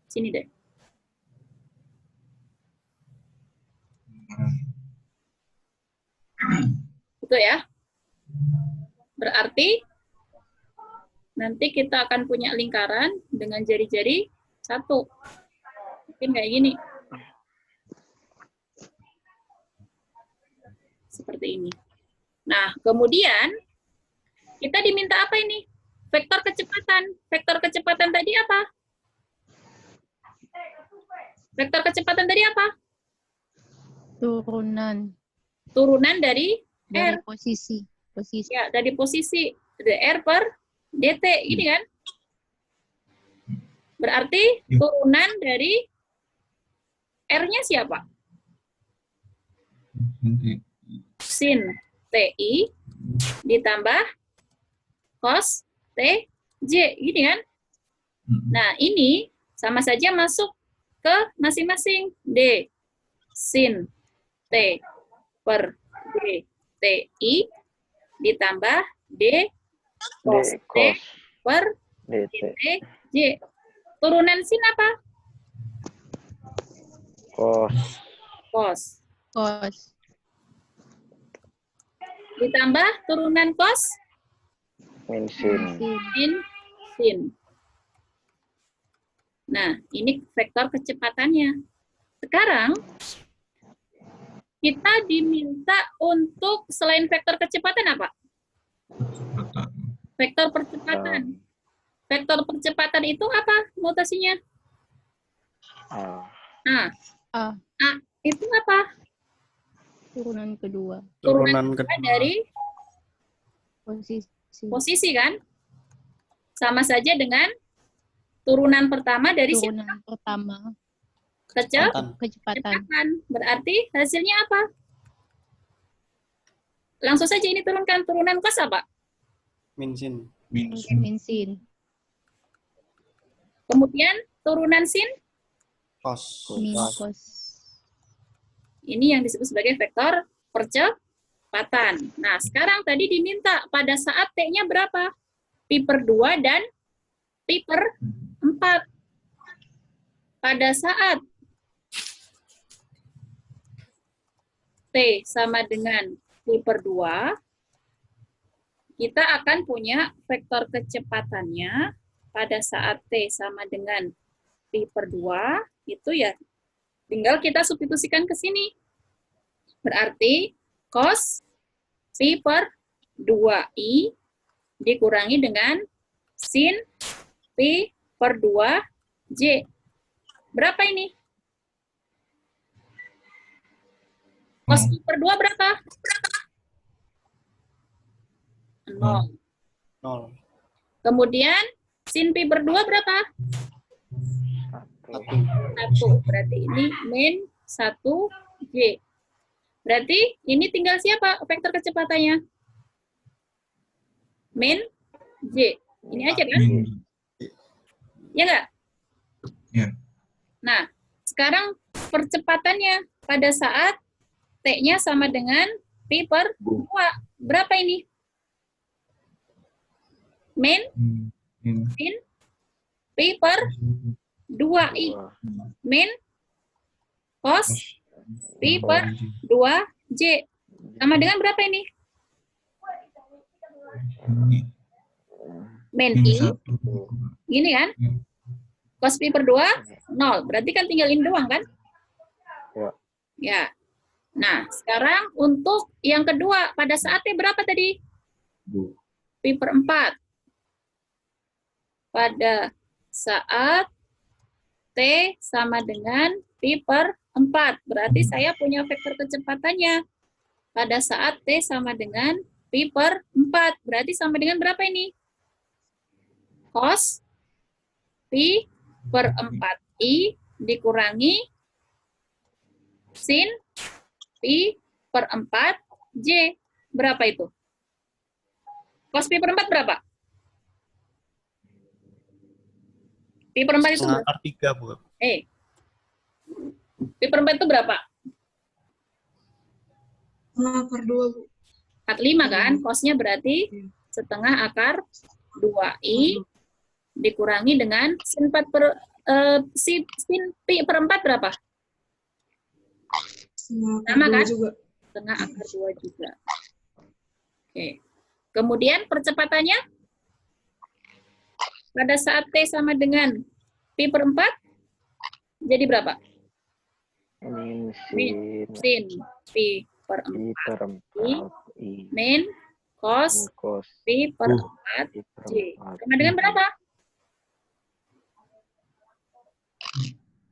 Sini deh. Itu ya. Berarti nanti kita akan punya lingkaran dengan jari-jari 1. Mungkin kayak gini. Seperti ini. Nah, kemudian kita diminta apa ini? Vektor kecepatan. Vektor kecepatan tadi apa? Vektor kecepatan tadi apa?
Turunan
Turunan dari
dari
R.
posisi.
Ya, dari posisi R per dt, gini kan? Berarti turunan dari R-nya siapa? Sin TI ditambah cos TJ, gini kan? Nah, ini sama saja masuk ke masing-masing. D sin T per D TI ditambah D cos
D
T
cos
per
DT.
DTJ. Turunan sin apa?
Cos
Cos.
Cos.
Ditambah turunan cos
min sin.
sin sin. Nah, ini vektor kecepatannya. Sekarang kita diminta untuk selain vektor kecepatan apa? Vektor percepatan. Vektor percepatan itu apa notasinya?
A.
A.
A.
Itu apa?
Turunan kedua.
Turunan
Turunan
kedua
kedua.
dari
Posisi.
posisi kan? Sama saja dengan turunan pertama dari
Turunan pertama.
Kecepatan.
Kecepatan.
kecepatan. Berarti hasilnya apa? Langsung saja ini turunkan. Turunan cos apa?
Min sin.
Min sin.
Kemudian turunan sin,
Cos.
Min cos.
ini yang disebut sebagai vektor percepatan. Nah, sekarang tadi diminta pada saat T-nya berapa? Pi per 2 dan Pi per 4. Pada saat T sama dengan Pi per 2, kita akan punya vektor kecepatannya pada saat T sama dengan Pi per 2, itu ya tinggal kita substitusikan ke sini. Berarti cos Pi per 2i dikurangi dengan sin Pi per 2j. Berapa ini? Cos Pi per 2 berapa? 0.
0.
Kemudian sin Pi per 2 berapa? 1. Berarti ini min 1j. Berarti ini tinggal siapa vektor kecepatannya? Min j. Ini aja kan? Ya nggak?
Ya.
Nah, sekarang percepatannya pada saat T-nya sama dengan Pi per 2. Berapa ini? Min Pi per 2i. Min cos Pi per 2j. Sama dengan berapa ini? Min i. Gini kan? Cos Pi per 2, 0. Berarti kan tinggal ini doang kan?
Ya.
Ya. Nah, sekarang untuk yang kedua, pada saat T berapa tadi? Pi per 4. Pada saat T sama dengan Pi per 4. Berarti saya punya vektor kecepatannya. Pada saat T sama dengan Pi per 4. Berarti sama dengan berapa ini? cos pi per 4i dikurangi sin pi per 4j. Berapa itu? Cos pi per 4 berapa? Pi per 4 itu
Setengah
berapa?
akar 3, Bu.
Pi per 4 itu berapa?
Setengah akar 2, Bu.
45 kan? Cosnya berarti setengah akar 2i dikurangi dengan sin 4 per sin pi per 4 berapa?
Setengah akar
Sama
2
kan?
juga.
Setengah akar 2 juga. Oke. Kemudian percepatannya pada saat T sama dengan pi per 4 jadi berapa?
Min
Sin pi per
pi
4
per 4i
min cos
cos
pi per 4
pi per
J.
4
Sama dengan berapa?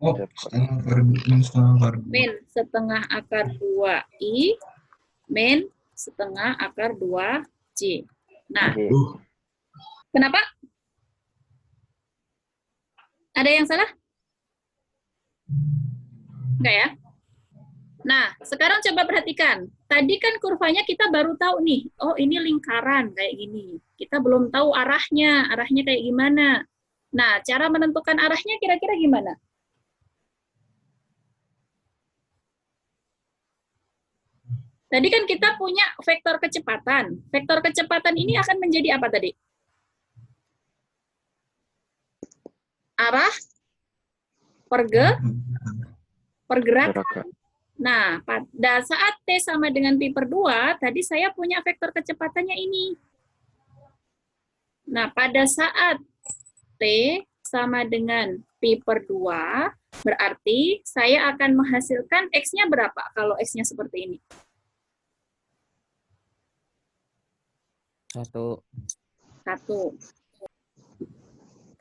Oh, setengah akar 2.
Min setengah akar 2i min setengah akar 2J. Nah,
J.
kenapa? Ada yang salah? Enggak ya? Nah, sekarang coba perhatikan. Tadi kan kurvanya kita baru tahu nih, oh ini lingkaran kayak gini. Kita belum tahu arahnya kayak gimana. Nah, cara menentukan arahnya kira-kira gimana? Tadi kan kita punya vektor kecepatan. Vektor kecepatan ini akan menjadi apa tadi? Arah pergerakan.
Gerakan.
Nah, pada saat T sama dengan pi per 2, tadi saya punya vektor kecepatannya ini. Nah, pada saat T sama dengan pi per 2, berarti saya akan menghasilkan X-nya berapa kalau X-nya seperti ini?
1.
1.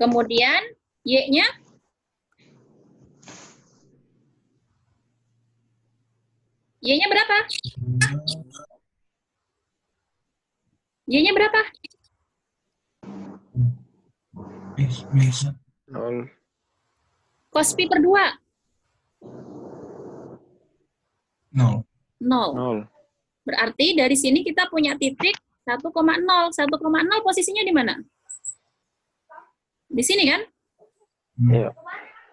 Kemudian Y-nya? Y-nya berapa? Y-nya berapa?
Bisa.
0
Cos pi per 2?
0.
0.
0
Berarti dari sini kita punya titik 1,0. 1,0 posisinya di mana? Di sini kan?
Iya.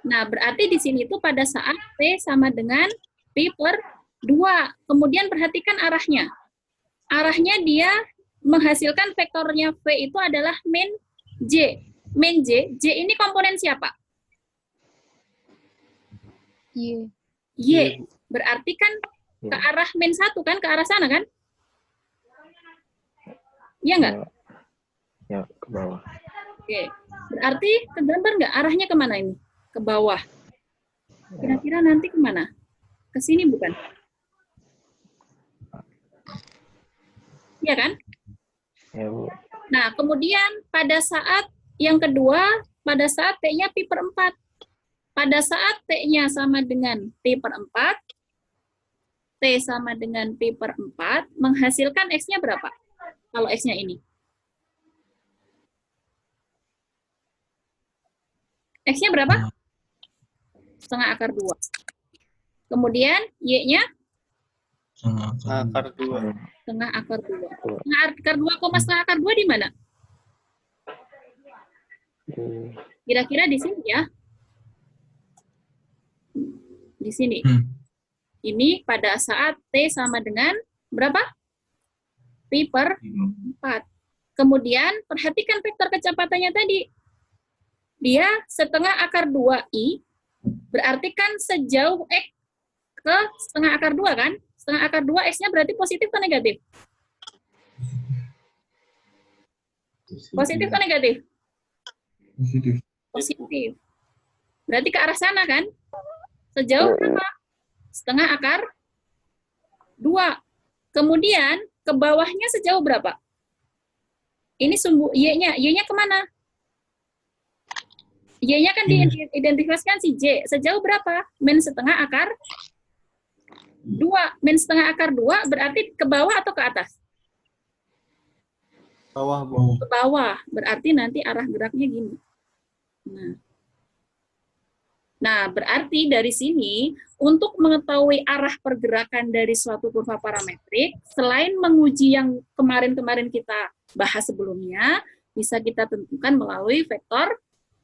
Nah, berarti di sini itu pada saat T sama dengan pi per 2. Kemudian perhatikan arahnya. Arahnya dia menghasilkan vektornya V itu adalah min J. Min J. J ini komponen siapa?
Y.
Y. Berarti kan ke arah min 1 kan? Ke arah sana kan? Iya nggak?
Ya, ke bawah.
Oke. Berarti kegambar nggak arahnya kemana ini? Ke bawah. Kira-kira nanti kemana? Ke sini bukan? Iya kan?
Ya, Bu.
Nah, kemudian pada saat yang kedua, pada saat T-nya pi per 4. Pada saat T-nya sama dengan pi per 4, T sama dengan pi per 4, menghasilkan X-nya berapa? Kalau X-nya ini. X-nya berapa? Setengah akar 2. Kemudian Y-nya?
Setengah akar
Akar 2.
Setengah akar 2. Setengah akar 2, setengah akar 2 di mana? Kira-kira di sini ya. Di sini. Ini pada saat T sama dengan berapa? Pi per 4. Kemudian perhatikan vektor kecepatannya tadi. Dia setengah akar 2i, berarti kan sejauh X ke setengah akar 2 kan? Setengah akar 2 X-nya berarti positif atau negatif? Positif atau negatif?
Positif.
Positif. Berarti ke arah sana kan? Sejauh berapa? Setengah akar 2. Kemudian ke bawahnya sejauh berapa? Ini sumbu Y-nya. Y-nya kemana? Y-nya kan diidentifikasikan si J. Sejauh berapa? Min setengah akar 2. Min setengah akar 2 berarti ke bawah atau ke atas?
Bawah, Bu.
Oh,
ke bawah, berarti nanti arah geraknya gini. Nah, berarti dari sini, untuk mengetahui arah pergerakan dari suatu kurva parametrik, selain menguji yang kemarin-kemarin kita bahas sebelumnya, bisa kita tentukan melalui vektor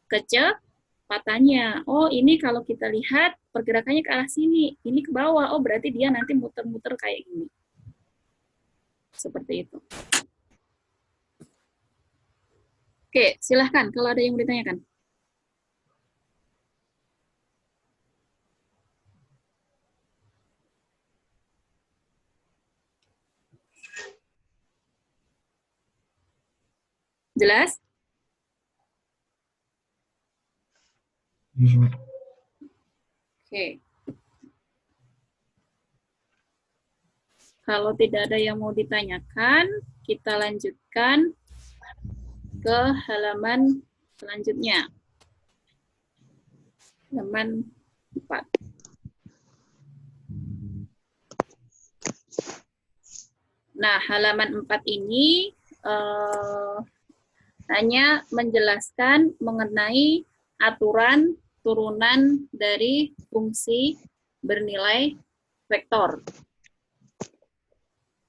kecepatannya. Oh, ini kalau kita lihat pergerakannya ke arah sini, ini ke bawah, oh berarti dia nanti muter-muter kayak gini. Seperti itu. Oke, silahkan kalau ada yang mau ditanyakan. Jelas?
iya.
Oke. Kalau tidak ada yang mau ditanyakan, kita lanjutkan ke halaman selanjutnya. Halaman 4. Nah, halaman 4 ini hanya menjelaskan mengenai aturan turunan dari fungsi bernilai vektor.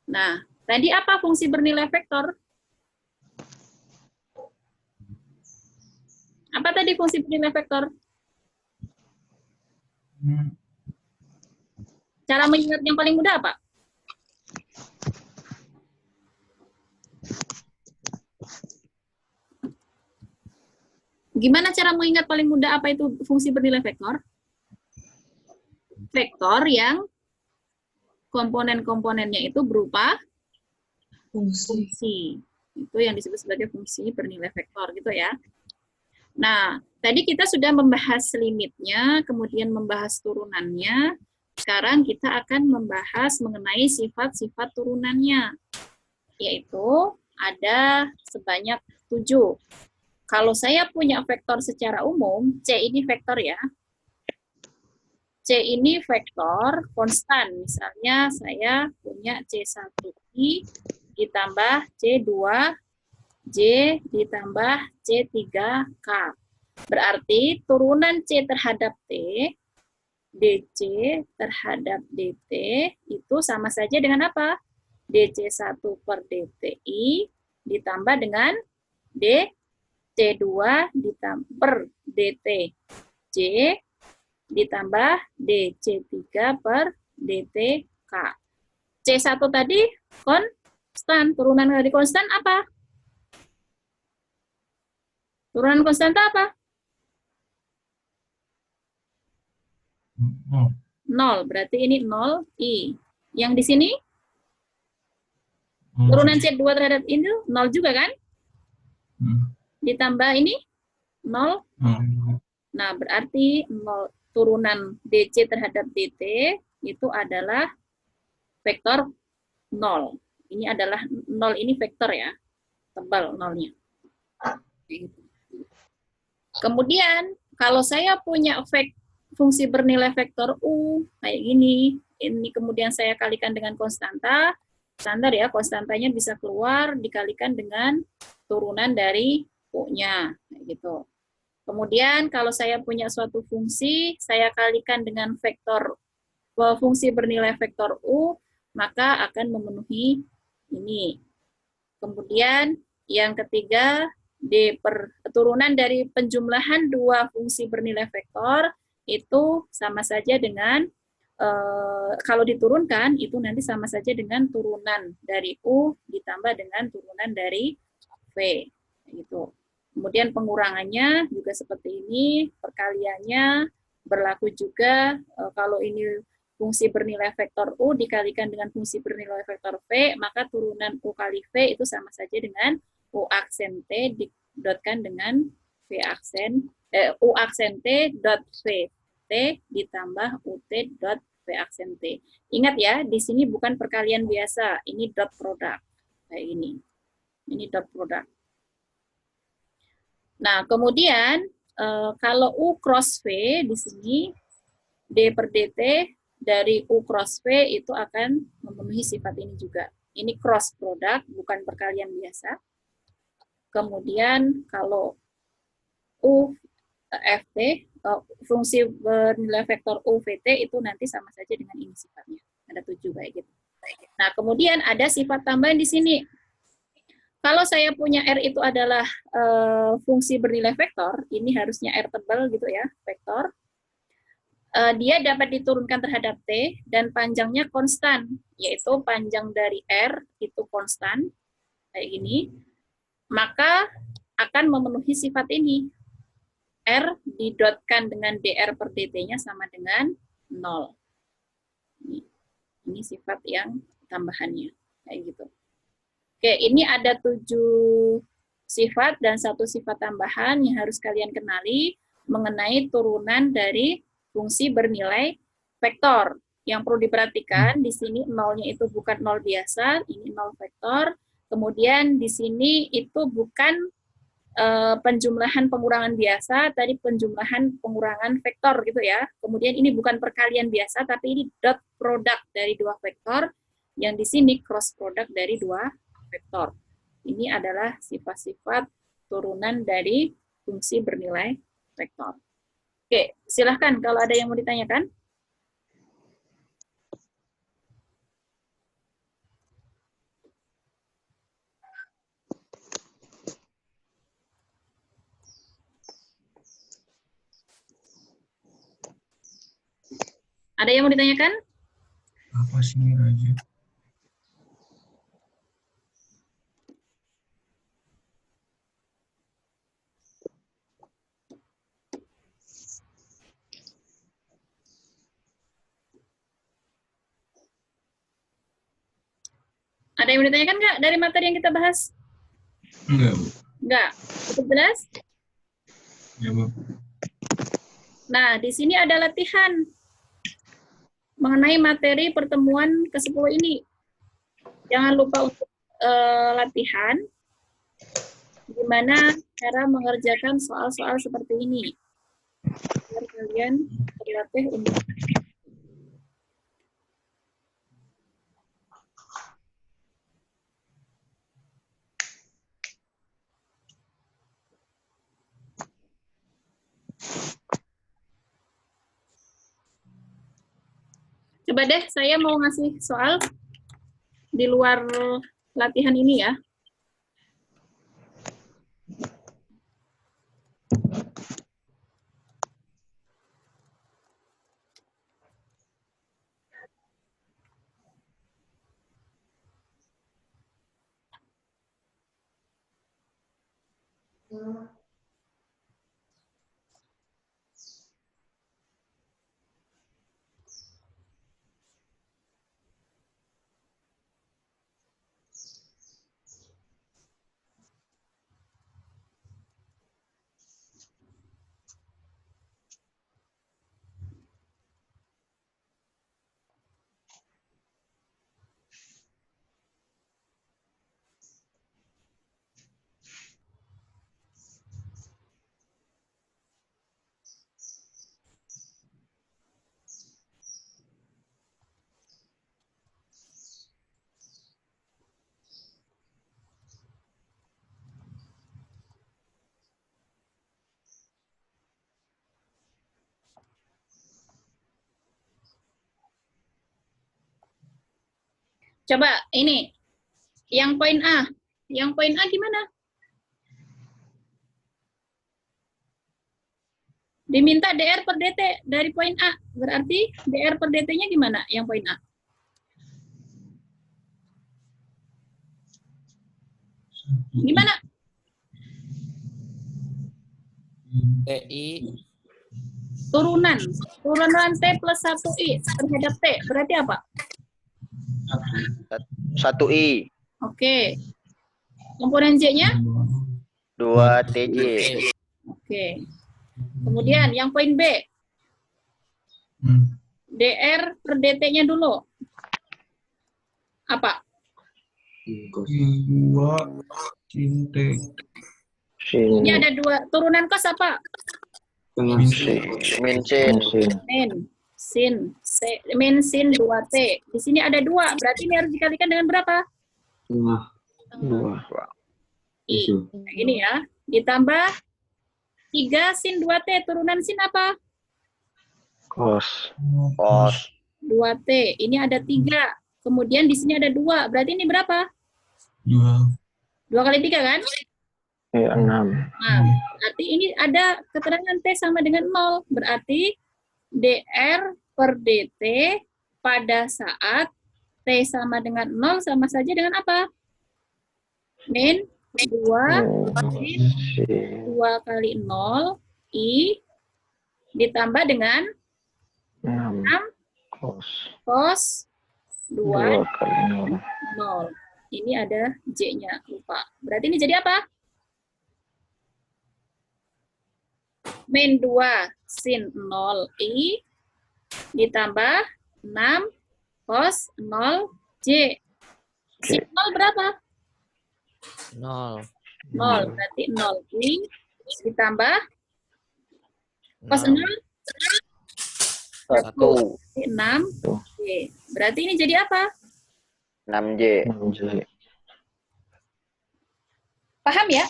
Nah, tadi apa fungsi bernilai vektor? Apa tadi fungsi bernilai vektor? Cara mengingat yang paling mudah apa? Gimana cara mengingat paling mudah apa itu fungsi bernilai vektor? Vektor yang komponen-komponennya itu berupa fungsi. Itu yang disebut sebagai fungsi bernilai vektor gitu ya. Nah, tadi kita sudah membahas limitnya, kemudian membahas turunannya. Sekarang kita akan membahas mengenai sifat-sifat turunannya. Yaitu ada sebanyak 7. Kalau saya punya vektor secara umum, C ini vektor ya. C ini vektor konstan. Misalnya saya punya C1I ditambah C2J ditambah C3K. Berarti turunan C terhadap T, DC terhadap DT, itu sama saja dengan apa? DC1 per DTI ditambah dengan DC2 per DTJ ditambah DC3 per DTK. C1 tadi konstan. Turunan dari konstan apa? Turunan konstan itu apa? 0. Berarti ini 0I. Yang di sini? Turunan C2 terhadap ini 0 juga kan? Ditambah ini 0. Nah, berarti 0, turunan DC terhadap DT itu adalah vektor 0. Ini adalah 0 ini vektor ya. Tebal 0-nya. Kemudian, kalau saya punya fungsi bernilai vektor U, kayak gini, ini kemudian saya kalikan dengan konstanta, standar ya, konstantanya bisa keluar dikalikan dengan turunan dari U-nya, gitu. Kemudian kalau saya punya suatu fungsi, saya kalikan dengan vektor fungsi bernilai vektor U, maka akan memenuhi ini. Kemudian yang ketiga, turunan dari penjumlahan dua fungsi bernilai vektor itu sama saja dengan kalau diturunkan itu nanti sama saja dengan turunan dari U ditambah dengan turunan dari V, gitu. Kemudian pengurangannya juga seperti ini, perkaliannya berlaku juga kalau ini fungsi bernilai vektor U dikalikan dengan fungsi bernilai vektor V, maka turunan U kali V itu sama saja dengan U aksen T didotkan dengan V aksen U aksen T dot V T ditambah UT dot V aksen T. Ingat ya, di sini bukan perkalian biasa, ini dot product kayak ini. Ini dot product. Nah, kemudian kalau U cross V di sini, D per DT dari U cross V itu akan memenuhi sifat ini juga. Ini cross product, bukan perkalian biasa. Kemudian kalau UFT, fungsi bernilai vektor UVT itu nanti sama saja dengan ini sifatnya. Ada 7 kayak gitu. Nah, kemudian ada sifat tambahan di sini. Kalau saya punya R itu adalah fungsi bernilai vektor, ini harusnya R tebal gitu ya, vektor. Dia dapat diturunkan terhadap T dan panjangnya konstan, yaitu panjang dari R itu konstan, kayak gini, maka akan memenuhi sifat ini. R didotkan dengan dr per dt-nya sama dengan 0. Ini sifat yang tambahannya, kayak gitu. Oke, ini ada 7 sifat dan 1 sifat tambahan yang harus kalian kenali mengenai turunan dari fungsi bernilai vektor. Yang perlu diperhatikan, di sini nolnya itu bukan 0 biasa, ini 0 vektor. Kemudian di sini itu bukan penjumlahan pengurangan biasa, tadi penjumlahan pengurangan vektor gitu ya. Kemudian ini bukan perkalian biasa, tapi ini dot product dari 2 vektor, yang di sini cross product dari 2 vektor. Ini adalah sifat-sifat turunan dari fungsi bernilai vektor. Oke, silahkan kalau ada yang mau ditanyakan. Ada yang mau ditanyakan?
Apa sih ini, Raja?
Ada yang mau ditanyakan nggak dari materi yang kita bahas?
Enggak, Bu.
Enggak. Cukup jelas?
Ya, Bu.
Nah, di sini ada latihan mengenai materi pertemuan ke-10 ini. Jangan lupa untuk latihan gimana cara mengerjakan soal-soal seperti ini. Biar kalian terlatih untuk coba deh, saya mau ngasih soal di luar latihan ini ya. Coba ini, yang poin A. Yang poin A gimana? Diminta DR per DT dari poin A. Berarti DR per DT-nya gimana yang poin A? Gimana?
TI
Turunan. Turunan T plus 1I terhadap T. Berarti apa?
1I.
Oke. Komponen J-nya?
2 TJ.
Oke. Kemudian yang poin B. DR per DT-nya dulu. Apa?
2 sin T.
Ini ada 2. Turunan kos apa?
Min sin.
Min. Sin. Min sin 2T. Di sini ada 2. Berarti ini harus dikalikan dengan berapa?
2.
I. Kayak gini ya. Ditambah 3 sin 2T. Turunan sin apa?
Kos.
Kos.
Kos.
2T. Ini ada 3. Kemudian di sini ada 2. Berarti ini berapa?
2.
2 kali 3 kan?
Iya, 6.
Nah, berarti ini ada keterangan T sama dengan 0. Berarti dr per dt pada saat T sama dengan 0 sama saja dengan apa? Min 2 2 kali 0 I ditambah dengan
6.
6
Kos.
cos 2
kali 0.
0. Ini ada J-nya, lupa. Berarti ini jadi apa? Min 2 sin 0 I ditambah 6 cos 0 J. Sin 0 berapa?
0.
0. Berarti 0 I ditambah cos 0
1.
6 J. Berarti ini jadi apa?
6J.
Paham ya?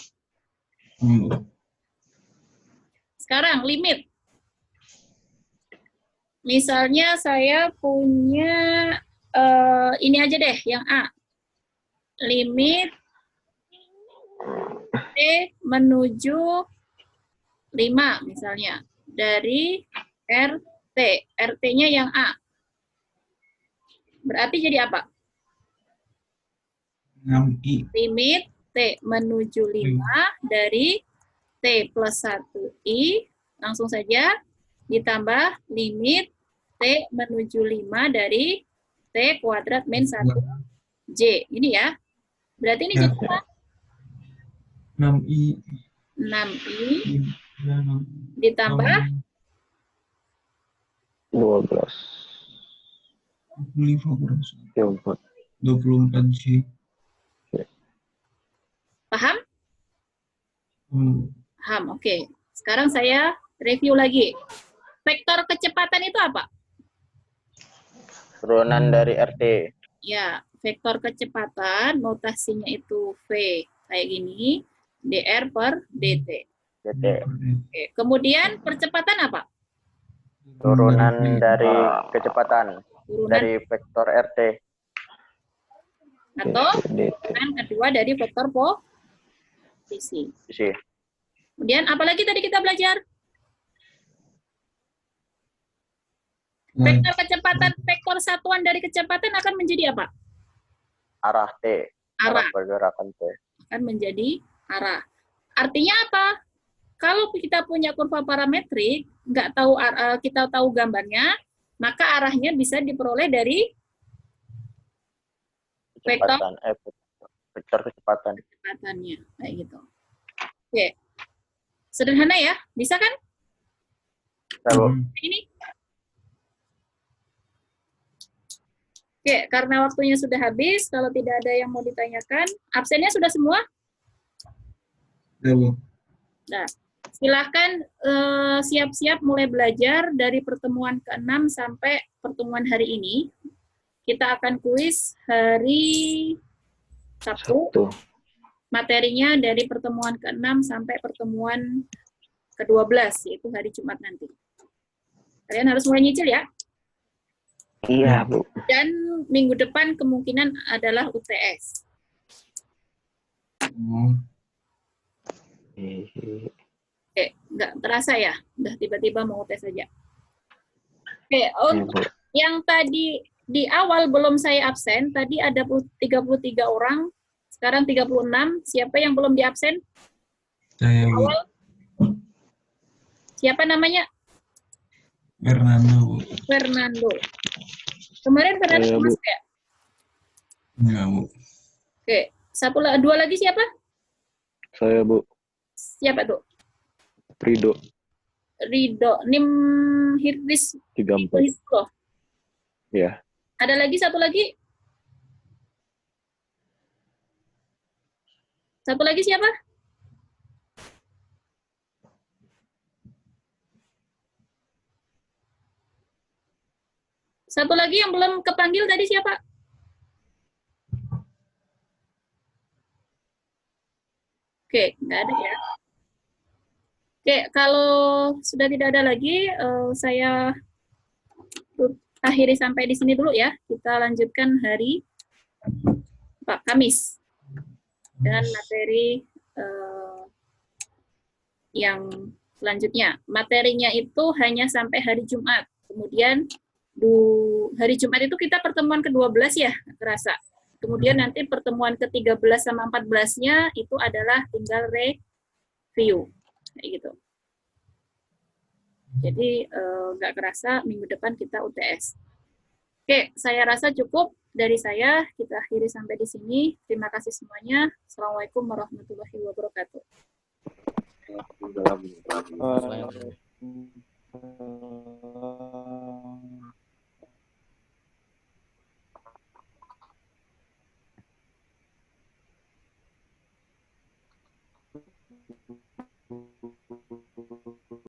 Hmm.
Sekarang limit. Misalnya saya punya ini aja deh, yang A. Limit T menuju 5 misalnya. Dari RT. RT-nya yang A. Berarti jadi apa?
6I.
Limit T menuju 5 dari T plus 1I. Langsung saja ditambah limit T menuju 5 dari T kuadrat min 1J. Ini ya. Berarti ini
Ya.
jadi apa?
6I.
6I
Ya, 6.
ditambah
12.
25 kurang
24.
24J.
paham?
Hmm.
Paham, oke. Sekarang saya review lagi. Vektor kecepatan itu apa?
Turunan dari RT.
Ya, vektor kecepatan notasinya itu V kayak gini, dr per dt.
DT.
Oke. Kemudian percepatan apa?
Turunan dari kecepatan.
Turunan
Dari vektor RT.
atau
DT.
turunan kedua dari vektor posisi.
Isi.
Kemudian apalagi tadi kita belajar?
Nah,
Vektor kecepatan, vektor satuan dari kecepatan akan menjadi apa?
Arah T.
Arah.
Pergerakan T.
Akan menjadi arah. Artinya apa? Kalau kita punya kurva parametrik, nggak tahu kita tahu gambarnya, maka arahnya bisa diperoleh dari vektor
Kecepatan. Vektor kecepatan.
kecepatannya, kayak gitu. Oke, sederhana ya, bisa kan?
Tahu.
Ini. Oke, karena waktunya sudah habis, kalau tidak ada yang mau ditanyakan, absennya sudah semua?
ya, Bu.
Nah, silahkan siap-siap mulai belajar dari pertemuan ke-6 sampai pertemuan hari ini. Kita akan kuis hari Sabtu. Materinya dari pertemuan ke-6 sampai pertemuan ke-12, yaitu hari Jumat nanti. Kalian harus mulai nyicil ya.
Iya, Bu.
Dan minggu depan kemungkinan adalah UTS.
Oh,
Oke, nggak terasa ya? Udah tiba-tiba mau UTS saja. Oke, untuk yang tadi di awal belum saya absen, tadi ada 33 orang, sekarang 36. Siapa yang belum diabsen?
saya Bu.
Awal. Siapa namanya?
Fernando, Bu.
Fernando. Kemarin Fernando
Iya, Bu.
masuk ya?
Enggak, Bu.
Oke, dua lagi siapa?
Saya, Bu.
Siapa tuh?
Prido.
Rido, Nim Hirdis
34.
loh.
Iya.
Ada lagi satu lagi? Satu lagi siapa? Satu lagi yang belum kepanggil tadi siapa? Oke, nggak ada ya. Oke, kalau sudah tidak ada lagi, saya akhiri sampai di sini dulu ya. Kita lanjutkan hari Kamis dengan materi yang selanjutnya. Materinya itu hanya sampai hari Jumat. Kemudian hari Jumat itu kita pertemuan ke-12 ya, kerasa. Kemudian nanti pertemuan ke-13 sama 14-nya itu adalah tinggal review. Kayak gitu. Jadi nggak kerasa minggu depan kita UTS. Oke, saya rasa cukup dari saya. Kita akhiri sampai di sini. Terima kasih semuanya. Assalamualaikum warahmatullahi wabarakatuh.
Waalaikumsalam.